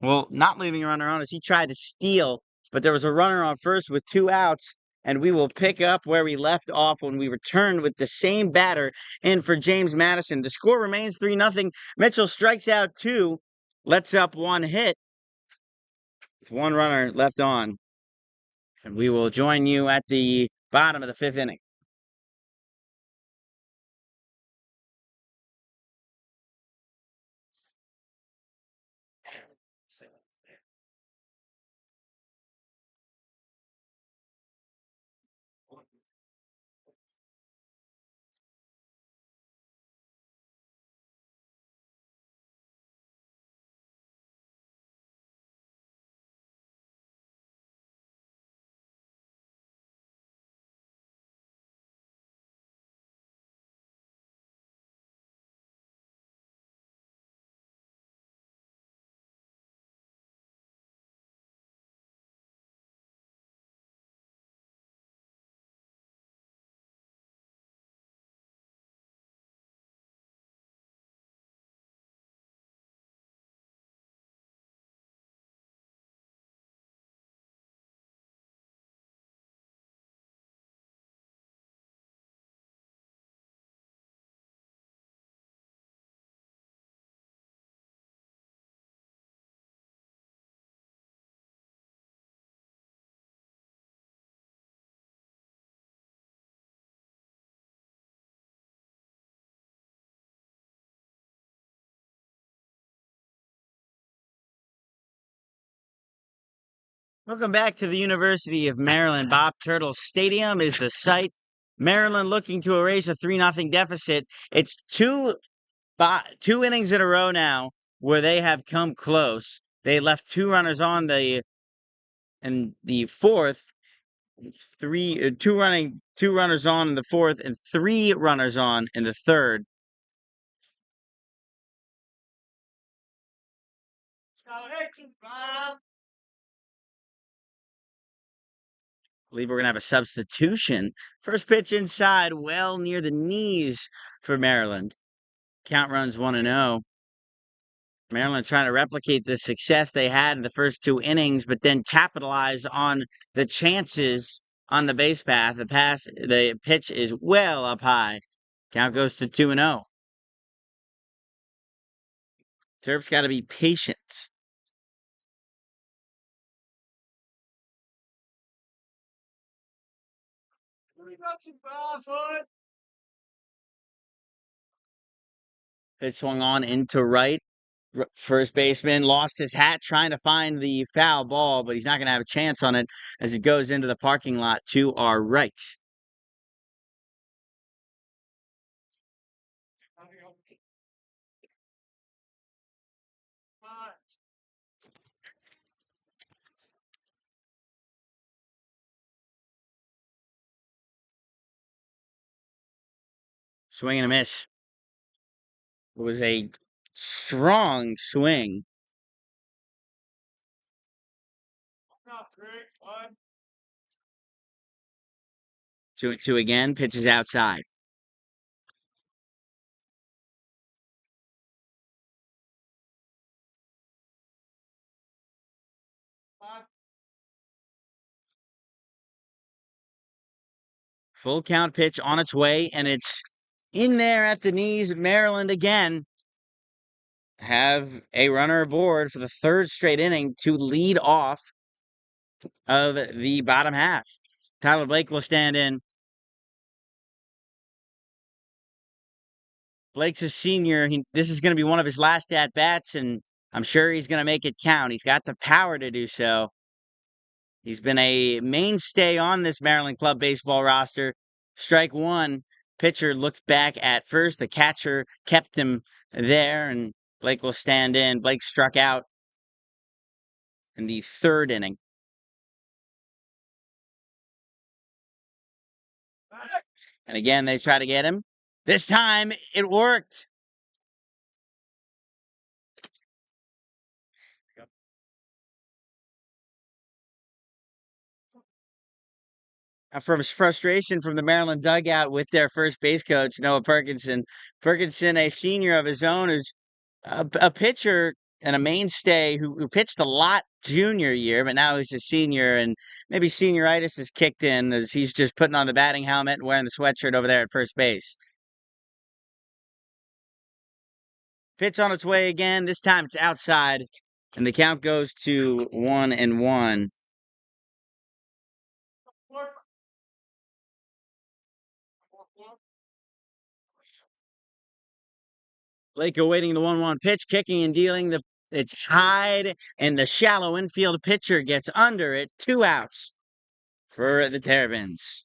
Well, not leaving a runner on as he tried to steal, but there was a runner on first with two outs, and we will pick up where we left off when we return with the same batter in for James Madison. The score remains 3-0. Mitchell strikes out two, lets up one hit with one runner left on, and we will join you at the bottom of the fifth inning. Welcome back to the University of Maryland. Bob Turtle Stadium is the site. Maryland looking to erase a 3-0 deficit. It's two innings in a row now where they have come close. They left two runners on in the fourth, two runners on in the fourth, and three runners on in the third. I believe we're gonna have a substitution. First pitch inside, well near the knees for Maryland. Count runs 1-0. Maryland trying to replicate the success they had in the first two innings, but then capitalize on the chances on the base path. The pitch is well up high. Count goes to 2-0. Terps got to be patient. Pitch swung on into right. First baseman lost his hat trying to find the foul ball, but he's not going to have a chance on it as it goes into the parking lot to our right. Swing and a miss. It was a strong swing. 2-2 again. Pitches outside. Full count pitch on its way, and it's in there at the knees. Maryland again have a runner aboard for the third straight inning to lead off of the bottom half. Tyler Blake will stand in. Blake's a senior. This is going to be one of his last at bats, and I'm sure he's going to make it count. He's got the power to do so. He's been a mainstay on this Maryland Club baseball roster. Strike one. Pitcher looks back at first. The catcher kept him there, and Blake will stand in. Blake struck out in the third inning. And again, they try to get him. This time, it worked. From frustration from the Maryland dugout with their first base coach, Noah Perkinson. Perkinson, a senior of his own, who's a pitcher and a mainstay who pitched a lot junior year, but now he's a senior, and maybe senioritis has kicked in as he's just putting on the batting helmet and wearing the sweatshirt over there at first base. Pitch on its way again. This time it's outside, and the count goes to 1-1. Blake awaiting the 1-1 pitch, kicking and dealing the it's high, and the shallow infield pitcher gets under it. 2 outs for the Terrapins.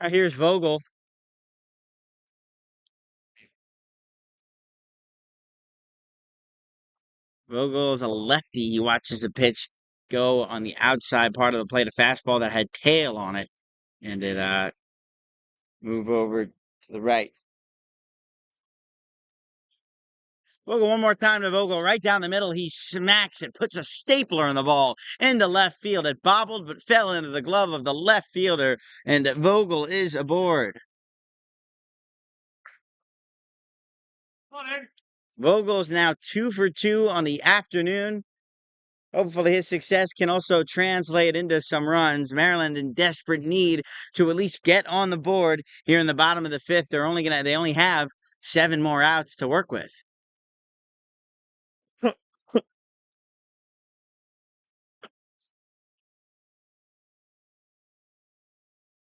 Here's Vogel. Vogel's a lefty. He watches the pitch go on the outside part of the plate, a fastball that had tail on it, and it move over to the right. Vogel one more time to Vogel, right down the middle. He smacks it, puts a stapler in the ball into left field. It bobbled but fell into the glove of the left fielder, and Vogel is aboard. Vogel's now 2 for 2 on the afternoon. Hopefully, his success can also translate into some runs. Maryland in desperate need to at least get on the board here in the bottom of the fifth. They only have 7 more outs to work with.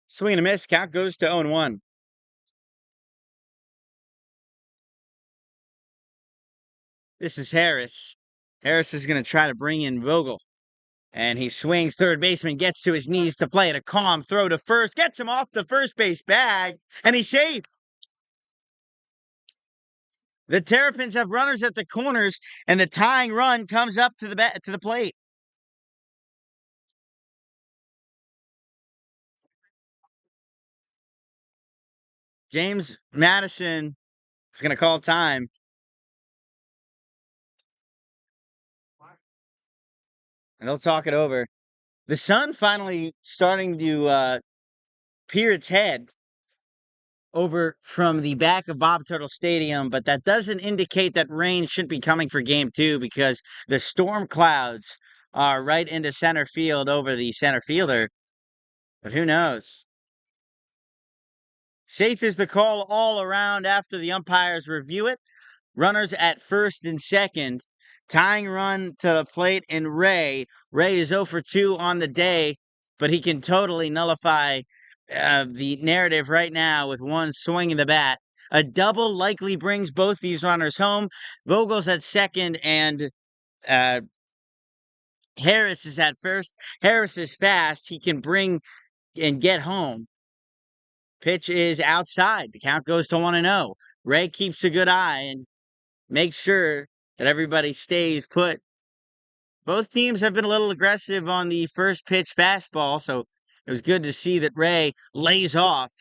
Swing and a miss. Count goes to 0-1. This is Harris. Harris is going to try to bring in Vogel. And he swings. Third baseman gets to his knees to play it. A calm throw to first. Gets him off the first base bag. And he's safe. The Terrapins have runners at the corners. And the tying run comes up to the plate. James Madison is going to call time. And they'll talk it over. The sun finally starting to peer its head over from the back of Bob Turtle Stadium, but that doesn't indicate that rain shouldn't be coming for game 2 because the storm clouds are right into center field over the center fielder. But who knows? Safe is the call all around after the umpires review it. Runners at first and second. Tying run to the plate in Ray. Ray is 0 for 2 on the day, but he can totally nullify the narrative right now with one swing in the bat. A double likely brings both these runners home. Vogel's at second, and uh, Harris is at first. Harris is fast. He can bring and get home. Pitch is outside. The count goes to 1-0. Ray keeps a good eye and makes sure that everybody stays put. Both teams have been a little aggressive on the first pitch fastball, so it was good to see that Ray lays off.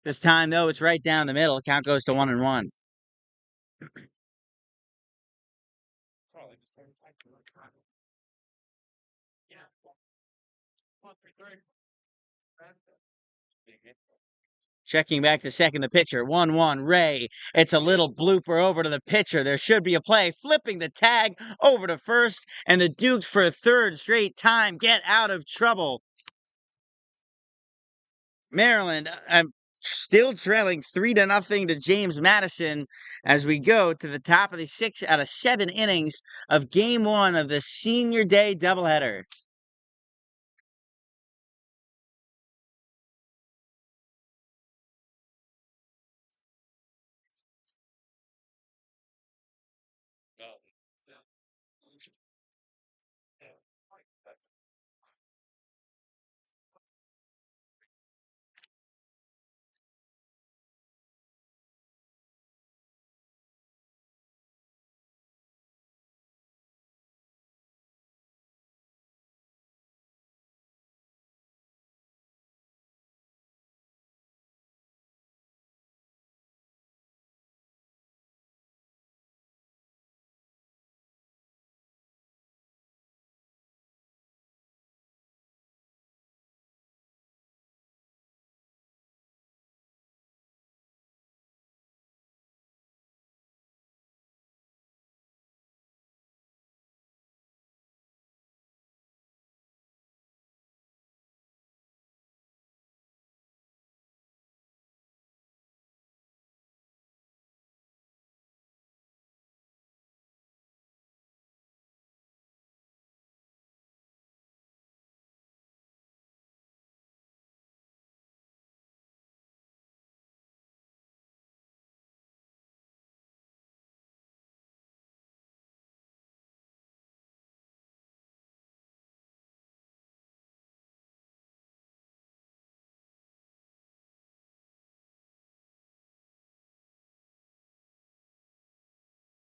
This time, though, it's right down the middle. Count goes to 1-1. Checking back to second, the pitcher. 1-1, Ray. It's a little blooper over to the pitcher. There should be a play. Flipping the tag over to first, and the Dukes for a third straight time get out of trouble. Maryland, I'm still trailing 3-0 to James Madison as we go to the top of the 6 out of 7 innings of game 1 of the senior day doubleheader.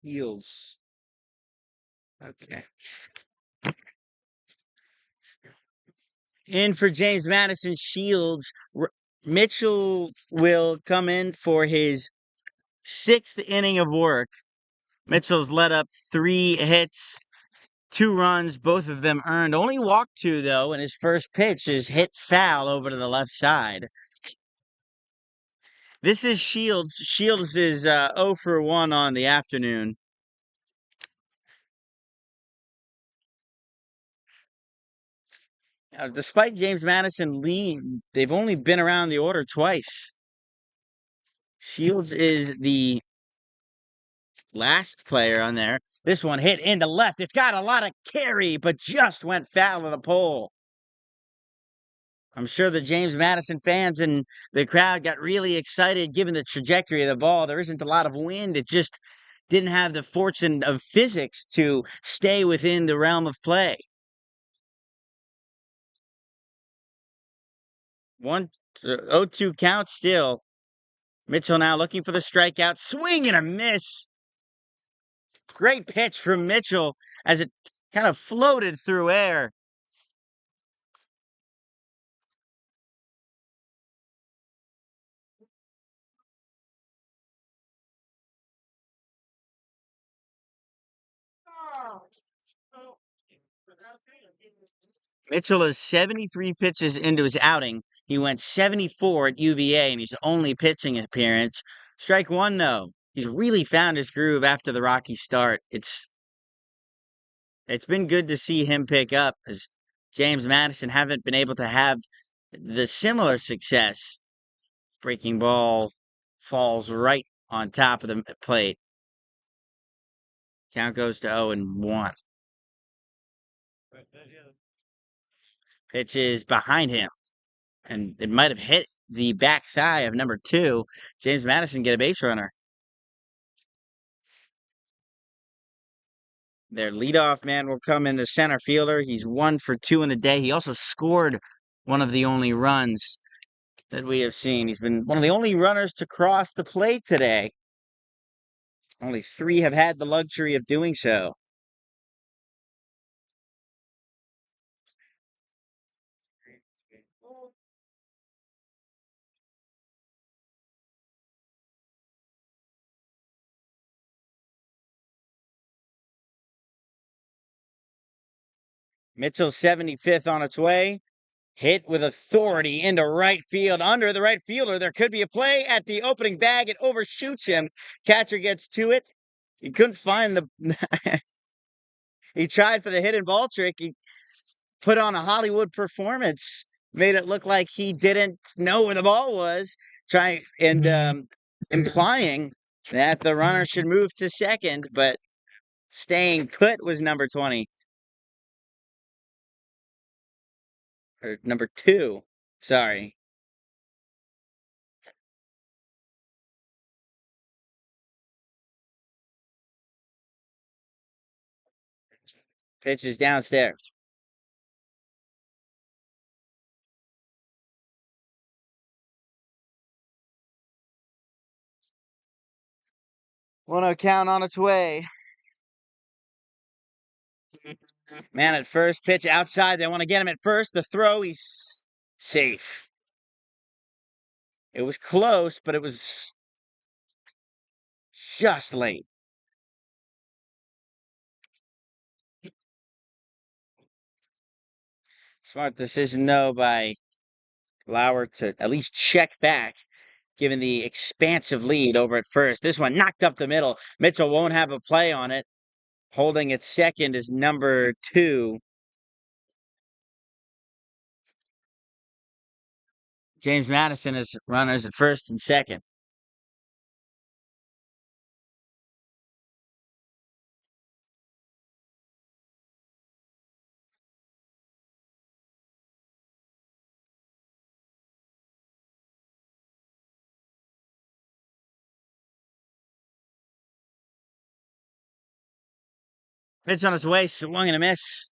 Heels. Okay. In for James Madison Shields. Mitchell will come in for his sixth inning of work. Mitchell's let up 3 hits, 2 runs, both of them earned. Only walked two, though, and his first pitch is hit foul over to the left side. This is Shields. Shields is 0 for 1 on the afternoon. Despite James Madison lead, they've only been around the order twice. Shields is the last player on there. This one hit into left. It's got a lot of carry, but just went foul of the pole. I'm sure the James Madison fans and the crowd got really excited given the trajectory of the ball. There isn't a lot of wind. It just didn't have the fortune of physics to stay within the realm of play. 1-0-2 count still. Mitchell now looking for the strikeout. Swing and a miss. Great pitch from Mitchell as it kind of floated through air. Mitchell is 73 pitches into his outing. He went 74 at UVA in his only pitching appearance. Strike one, though. He's really found his groove after the rocky start. It's been good to see him pick up as James Madison haven't been able to have the similar success. Breaking ball falls right on top of the plate. Count goes to 0 and 1. Pitch is behind him, and it might have hit the back thigh of number 2. James Madison get a base runner. Their leadoff man will come in the center fielder. He's 1 for 2 in the day. He also scored one of the only runs that we have seen. He's been one of the only runners to cross the plate today. Only 3 have had the luxury of doing so. Mitchell's 75th on its way. Hit with authority into right field. Under the right fielder, there could be a play at the opening bag. It overshoots him. Catcher gets to it. He couldn't find the. He tried for the hidden ball trick. He put on a Hollywood performance, made it look like he didn't know where the ball was, trying and implying that the runner should move to second, but staying put was number 20 or number 2. Sorry. Pitch is downstairs. 1-0 count on its way. Man at first, pitch outside. They want to get him at first. The throw, he's safe. It was close, but it was just late. Smart decision, though, by Lauer to at least check back, given the expansive lead over at first. This one knocked up the middle. Mitchell won't have a play on it. Holding at second is number 2. James Madison is runners at first and second. Pitch on its way, swung and a miss.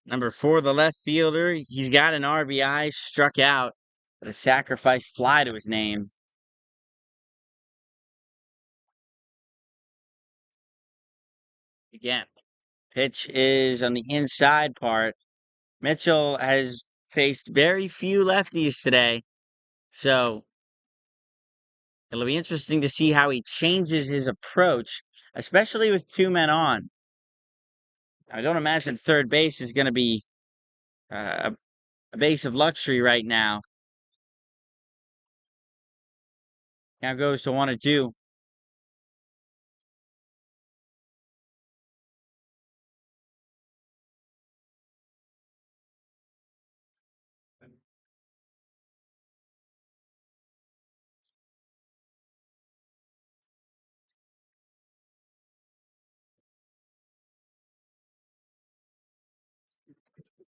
Number 4, the left fielder. He's got an RBI, struck out, but a sacrifice fly to his name. Again, pitch is on the inside part. Mitchell has faced very few lefties today, so it'll be interesting to see how he changes his approach, especially with two men on. I don't imagine third base is going to be a base of luxury right now. Now goes to 1-2.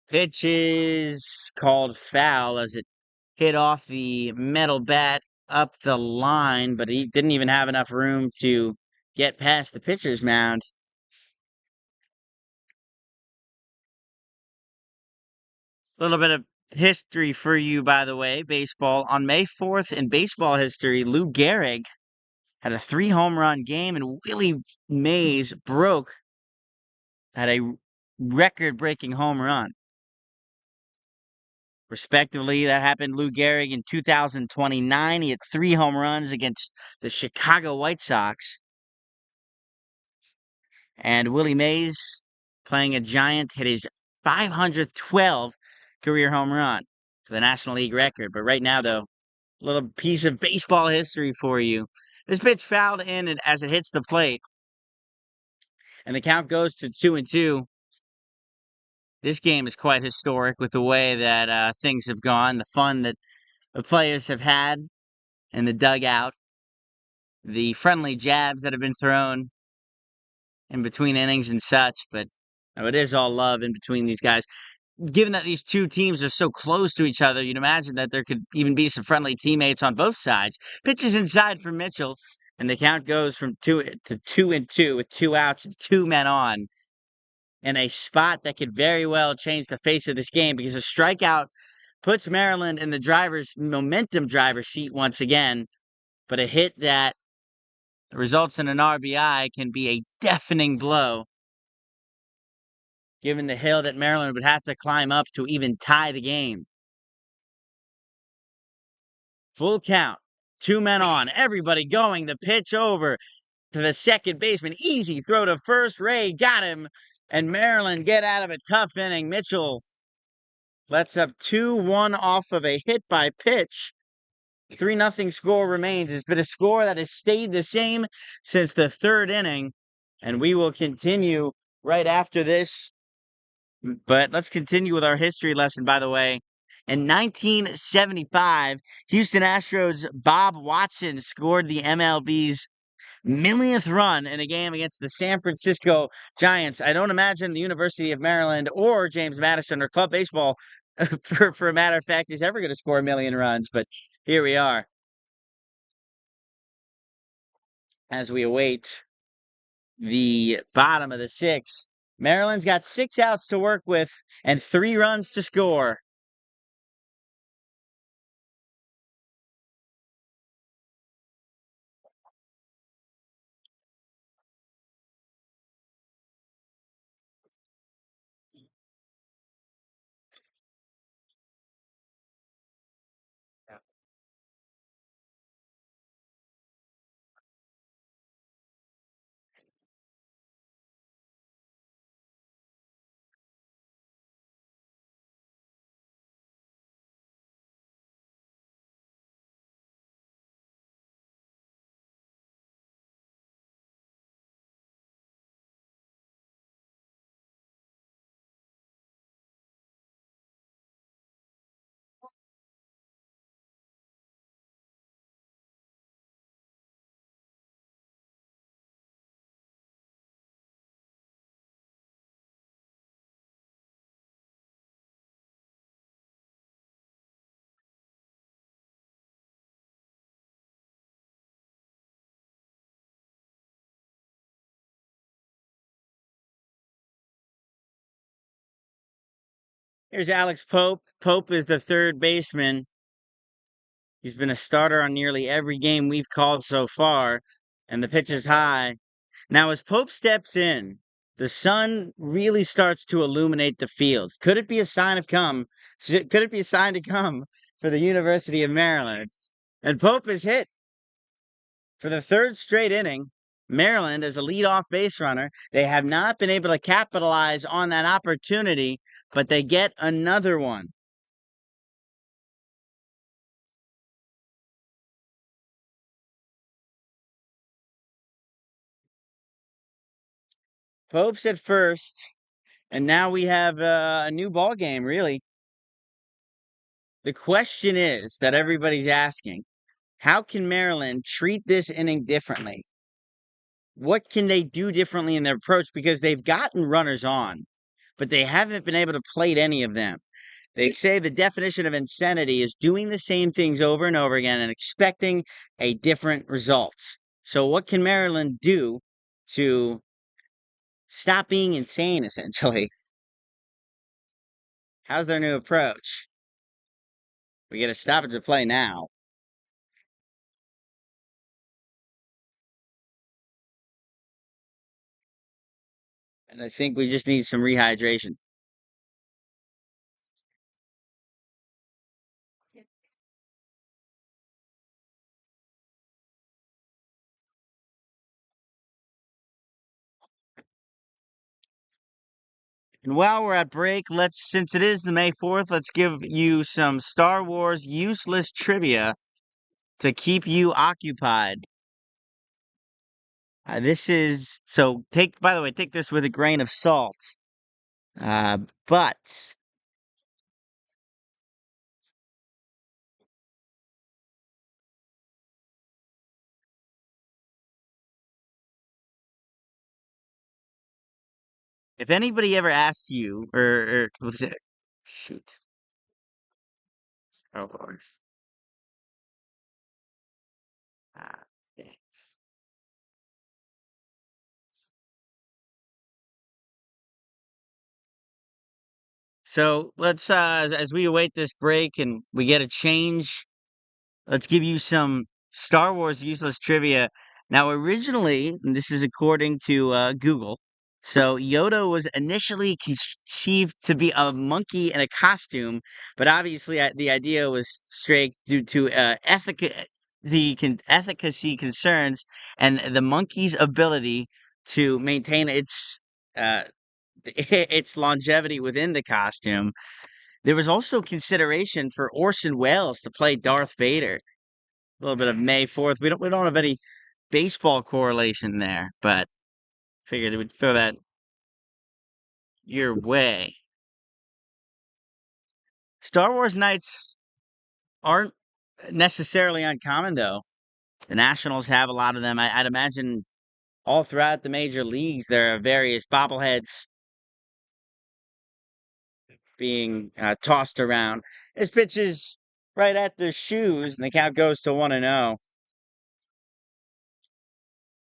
Pitch is called foul as it hit off the metal bat up the line, but he didn't even have enough room to get past the pitcher's mound. A little bit of history for you, by the way, baseball. On May 4th in baseball history, Lou Gehrig had a 3 home run game, and Willie Mays broke at a record breaking home run. Respectively, that happened Lou Gehrig in 2029. He had 3 home runs against the Chicago White Sox. And Willie Mays, playing a Giant, hit his 512th career home run for the National League record. But right now, though, a little piece of baseball history for you. This pitch fouled in as it hits the plate, and the count goes to 2-2. This game is quite historic with the way that things have gone, the fun that the players have had in the dugout, the friendly jabs that have been thrown in between innings and such. But it is all love in between these guys. Given that these two teams are so close to each other, you'd imagine that there could even be some friendly teammates on both sides. Pitches inside for Mitchell, and the count goes from 2-2 with 2 outs and 2 men on in a spot that could very well change the face of this game because a strikeout puts Maryland in the driver's seat once again. But a hit that results in an RBI can be a deafening blow, given the hill that Maryland would have to climb up to even tie the game. Full count, 2 men on, everybody going, the pitch over to the second baseman. Easy throw to first. Ray got him, and Maryland get out of a tough inning. Mitchell lets up 2-1 off of a hit by pitch. 3-0 score remains. It's been a score that has stayed the same since the third inning, and we will continue right after this. But let's continue with our history lesson, by the way. In 1975, Houston Astros' Bob Watson scored the MLB's millionth run in a game against the San Francisco Giants. I don't imagine the University of Maryland or James Madison or club baseball, for a matter of fact, is ever going to score a million runs. But here we are as we await the bottom of the sixth. Maryland's got 6 outs to work with and 3 runs to score. Here's Alex Pope. Pope is the third baseman. He's been a starter on nearly every game we've called so far, and the pitch is high. Now, as Pope steps in, The sun really starts to illuminate the field. Could it be a sign of come? Could it be a sign to come for the University of Maryland? And Pope is hit for the third straight inning. Maryland, as a leadoff base runner, they have not been able to capitalize on that opportunity, but they get another one. Pope's at first, and now we have a new ball game, really. The question is that everybody's asking, how can Maryland treat this inning differently? What can they do differently in their approach? Because they've gotten runners on, but they haven't been able to plate any of them. They say the definition of insanity is doing the same things over and over again and expecting a different result. So, what can Maryland do to stop being insane, essentially? How's their new approach? We get a stoppage of play now. And I think we just need some rehydration. And while we're at break, since it is the May 4th, let's give you some Star Wars useless trivia to keep you occupied. By the way, take this with a grain of salt. But if anybody ever asks you, or what's it? Shoot, Star Wars. Ah, dang. So as we await this break and we get a change, let's give you some Star Wars useless trivia. Now, originally, and this is according to Google, so Yoda was initially conceived to be a monkey in a costume, but obviously the idea was straight due to efficacy concerns and the monkey's ability to maintain uh, its longevity within the costume. There was also consideration for Orson Welles to play Darth Vader. A little bit of May 4th. We don't have any baseball correlation there, but figured we'd throw that your way. Star Wars nights aren't necessarily uncommon though. The Nationals have a lot of them. I'd imagine all throughout the major leagues there are various bobbleheads being tossed around. This pitch is right at their shoes, and the count goes to 1-0.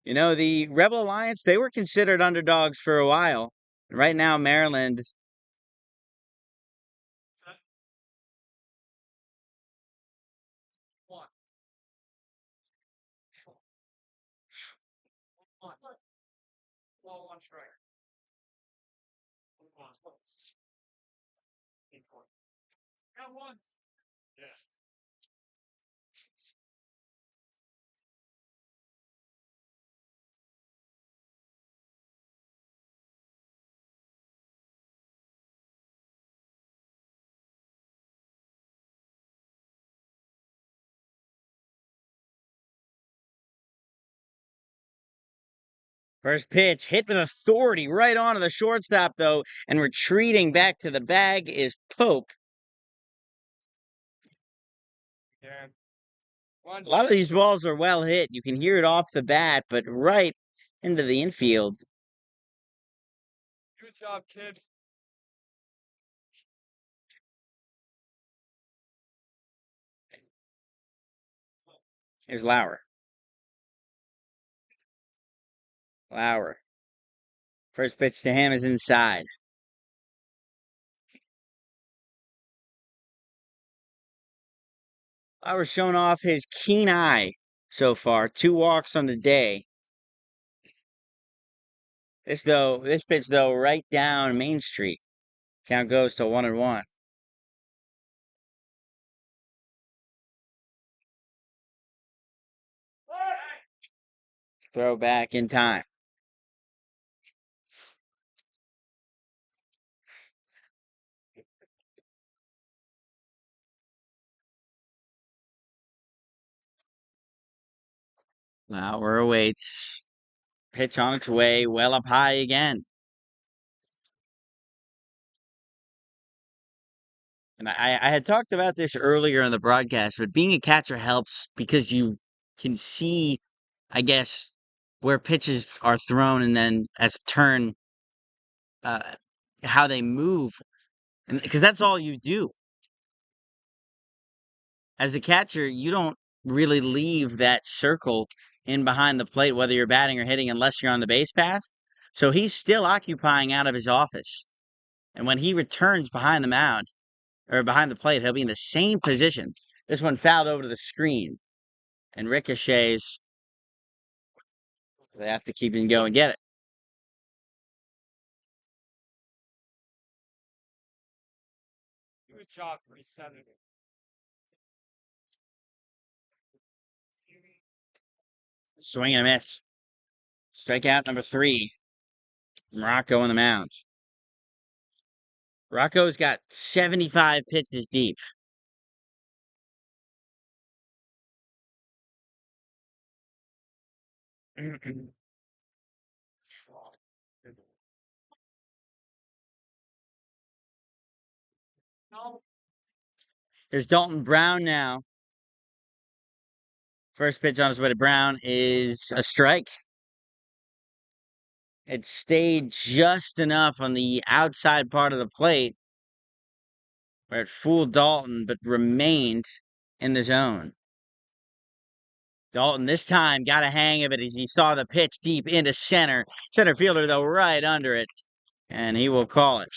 You know, the Rebel Alliance, they were considered underdogs for a while. Right now, Maryland, first pitch hit with authority right onto the shortstop, though, and retreating back to the bag is Pope. A lot of these balls are well hit. You can hear it off the bat, but right into the infield. Good job, kid. Here's Lauer. Lauer. First pitch to him is inside. Lauer's shown off his keen eye so far. 2 walks on the day. This pitch though, right down Main Street. Count goes to 1-1. Throw back in time. Lauer awaits. Pitch on its way, well up high again. And I had talked about this earlier in the broadcast, but being a catcher helps because you can see, I guess, where pitches are thrown and then as a turn, uh, how they move. And because that's all you do. As a catcher, you don't really leave that circle in behind the plate, whether you're batting or hitting, unless you're on the base path. So he's still occupying out of his office. And when he returns behind the mound or behind the plate, he'll be in the same position. This one fouled over to the screen and ricochets. They have to keep him going and get it. Good job resetting it. Swing and a miss. Strikeout number 3. Morocco on the mound. Rocco's got 75 pitches deep. Here's Dalton Brown now. First pitch on his way to Brown is a strike. It stayed just enough on the outside part of the plate where it fooled Dalton, but remained in the zone. Dalton this time got a hang of it as he saw the pitch deep into center. Center fielder, though, right under it, and he will call it.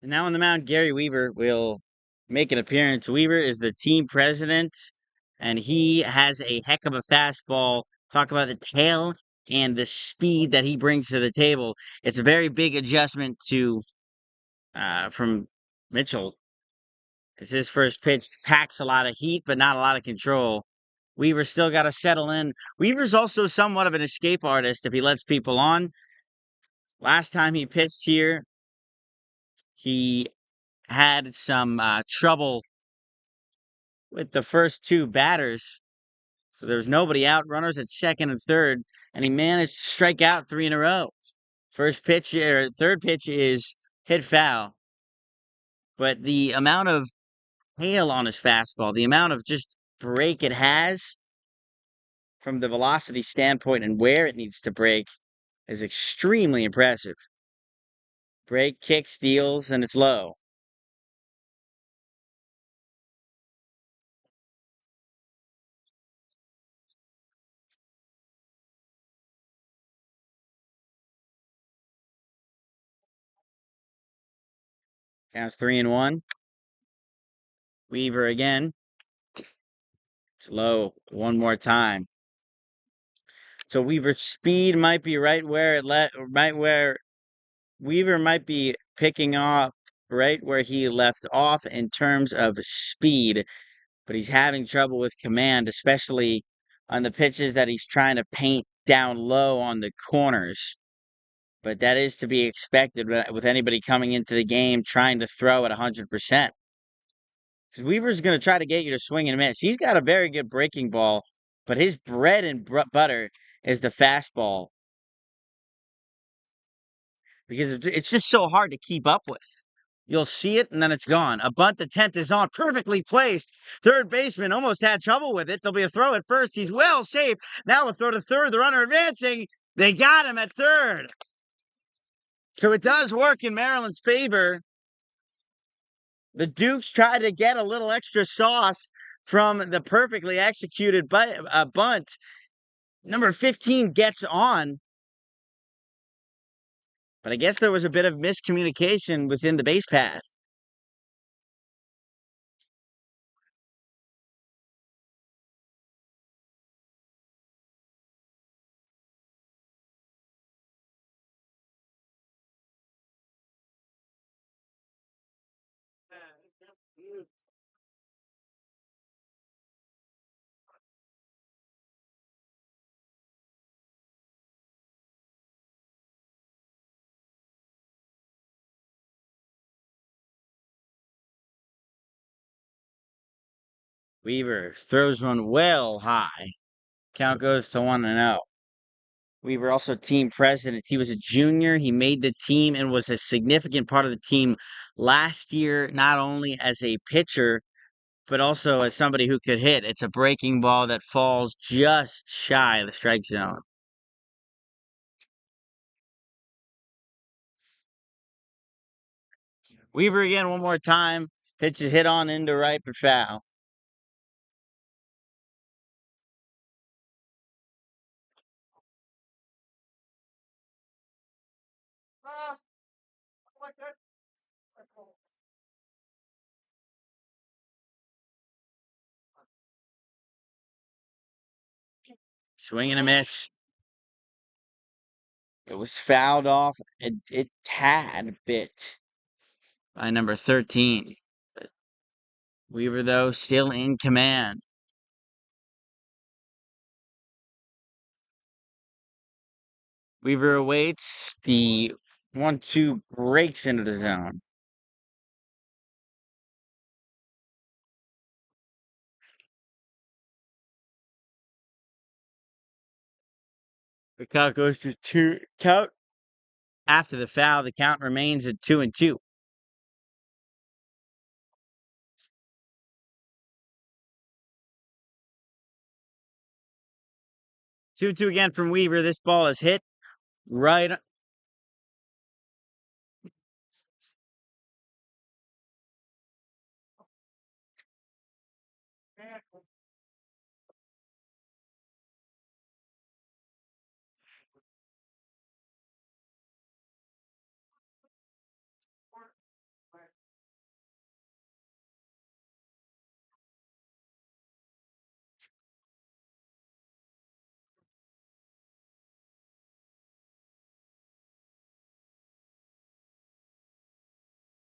And now on the mound, Gary Weaver will make an appearance. Weaver is the team president, and he has a heck of a fastball. Talk about the tail and the speed that he brings to the table. It's a very big adjustment to from Mitchell. It's his first pitch, packs a lot of heat, but not a lot of control. Weaver still got to settle in. Weaver's also somewhat of an escape artist if he lets people on. Last time he pitched here, he had some trouble with the first two batters. So there was nobody out, runners at second and third, and he managed to strike out three in a row. First pitch or third pitch is hit foul, but the amount of hail on his fastball, the amount of just break it has from the velocity standpoint and where it needs to break is extremely impressive. Break, kick, steals, and it's low. Counts 3-1. Weaver again. It's low one more time. So Weaver's speed might be right where Weaver might be picking up right where he left off in terms of speed, but he's having trouble with command, especially on the pitches that he's trying to paint down low on the corners. But that is to be expected with anybody coming into the game trying to throw at 100%. Because Weaver's going to try to get you to swing and miss. He's got a very good breaking ball, but his bread and butter is the fastball because it's just so hard to keep up with. You'll see it and then it's gone. A bunt, the 10th is on, perfectly placed. Third baseman almost had trouble with it. There'll be a throw at first. He's well safe. Now a throw to third. The runner advancing. They got him at third. So it does work in Maryland's favor. The Dukes tried to get a little extra sauce from the perfectly executed bunt. Number 15 gets on, but I guess there was a bit of miscommunication within the base path. Weaver throws one well high. Count goes to 1-0. Weaver also team president. He was a junior. He made the team and was a significant part of the team last year, not only as a pitcher, but also as somebody who could hit. It's a breaking ball that falls just shy of the strike zone. Weaver again one more time. Pitch is hit on into right for foul. Swing and a miss. It was fouled off a tad bit by number 13. But Weaver, though, still in command. Weaver awaits. The 1-2 breaks into the zone. The count goes to two. Count after the foul. The count remains at 2-2. 2-2 again from Weaver. This ball is hit right.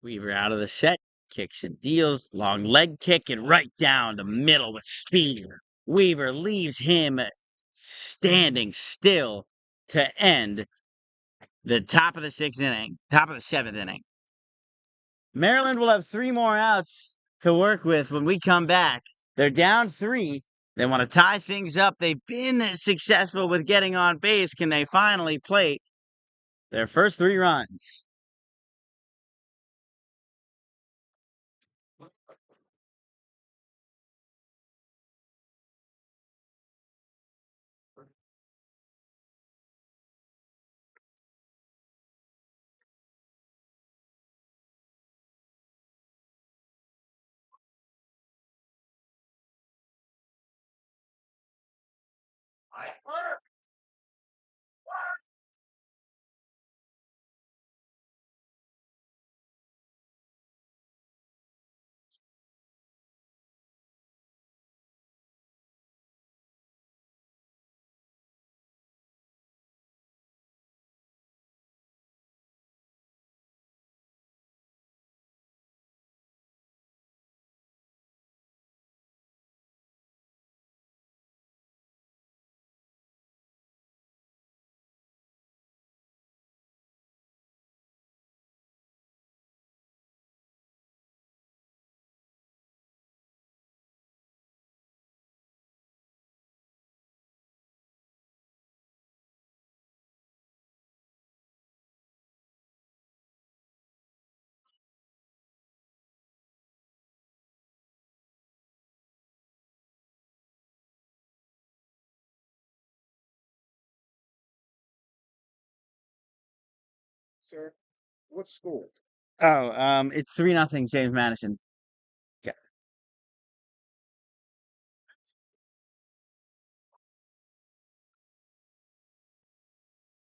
Weaver out of the set, kicks and deals, long leg kick and right down the middle with speed. Weaver leaves him standing still to end the top of the sixth inning, top of the seventh inning. Maryland will have three more outs to work with when we come back. They're down three. They want to tie things up. They've been successful with getting on base. Can they finally plate their first three runs? Sir, what school? Oh, it's 3-0, James Madison. Yeah.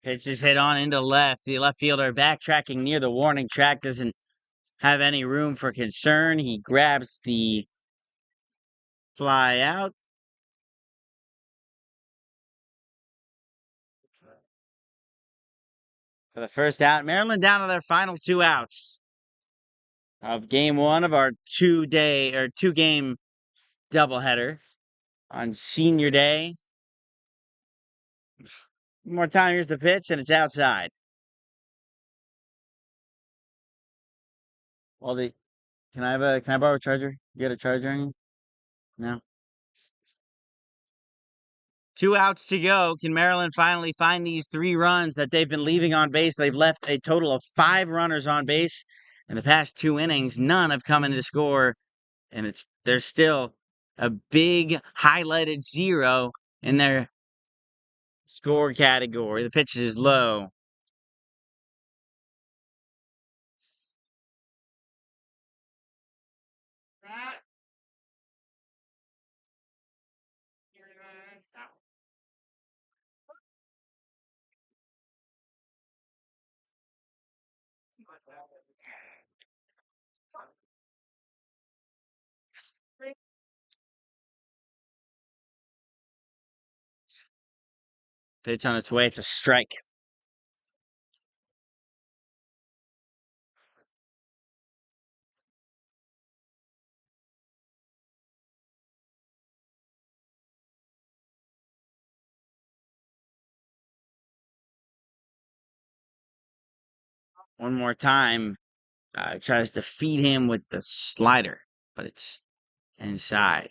Pitch is hit on into left. The left fielder backtracking near the warning track doesn't have any room for concern. He grabs the fly out for the first out. Maryland down to their final two outs of game one of our 2-game doubleheader on senior day. One more time, here's the pitch, and it's outside. Well, can I borrow a charger? You got a charger on you? No. Two outs to go. Can Maryland finally find these three runs that they've been leaving on base? They've left a total of 5 runners on base in the past 2 innings. None have come in to score, and there's still a big highlighted 0 in their score category. The pitch is low. Pitch on its way. It's a strike. One more time. Tries to feed him with the slider, but it's inside.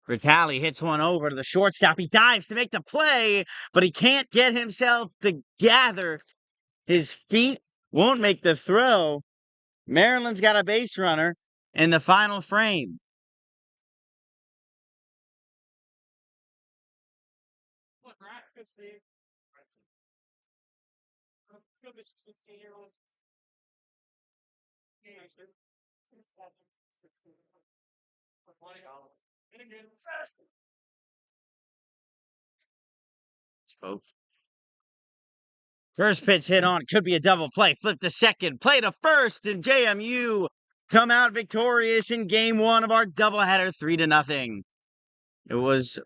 Vitale hits one over to the shortstop. He dives to make the play, but he can't get himself to gather. His feet won't make the throw. Maryland's got a base runner in the final frame. Folks. First pitch hit on. Could be a double play. Flip to second. Play to first. And JMU come out victorious in game one of our doubleheader 3-0. It was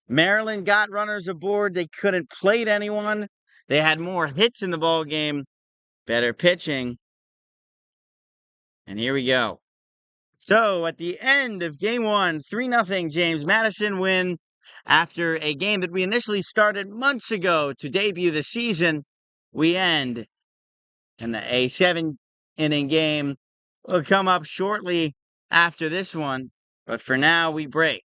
Maryland got runners aboard. They couldn't plate anyone. They had more hits in the ball game, better pitching. And here we go. So at the end of game one, 3-0 James Madison win after a game that we initially started months ago to debut the season. We end in a 7-inning game. Will come up shortly after this one. But for now, we break.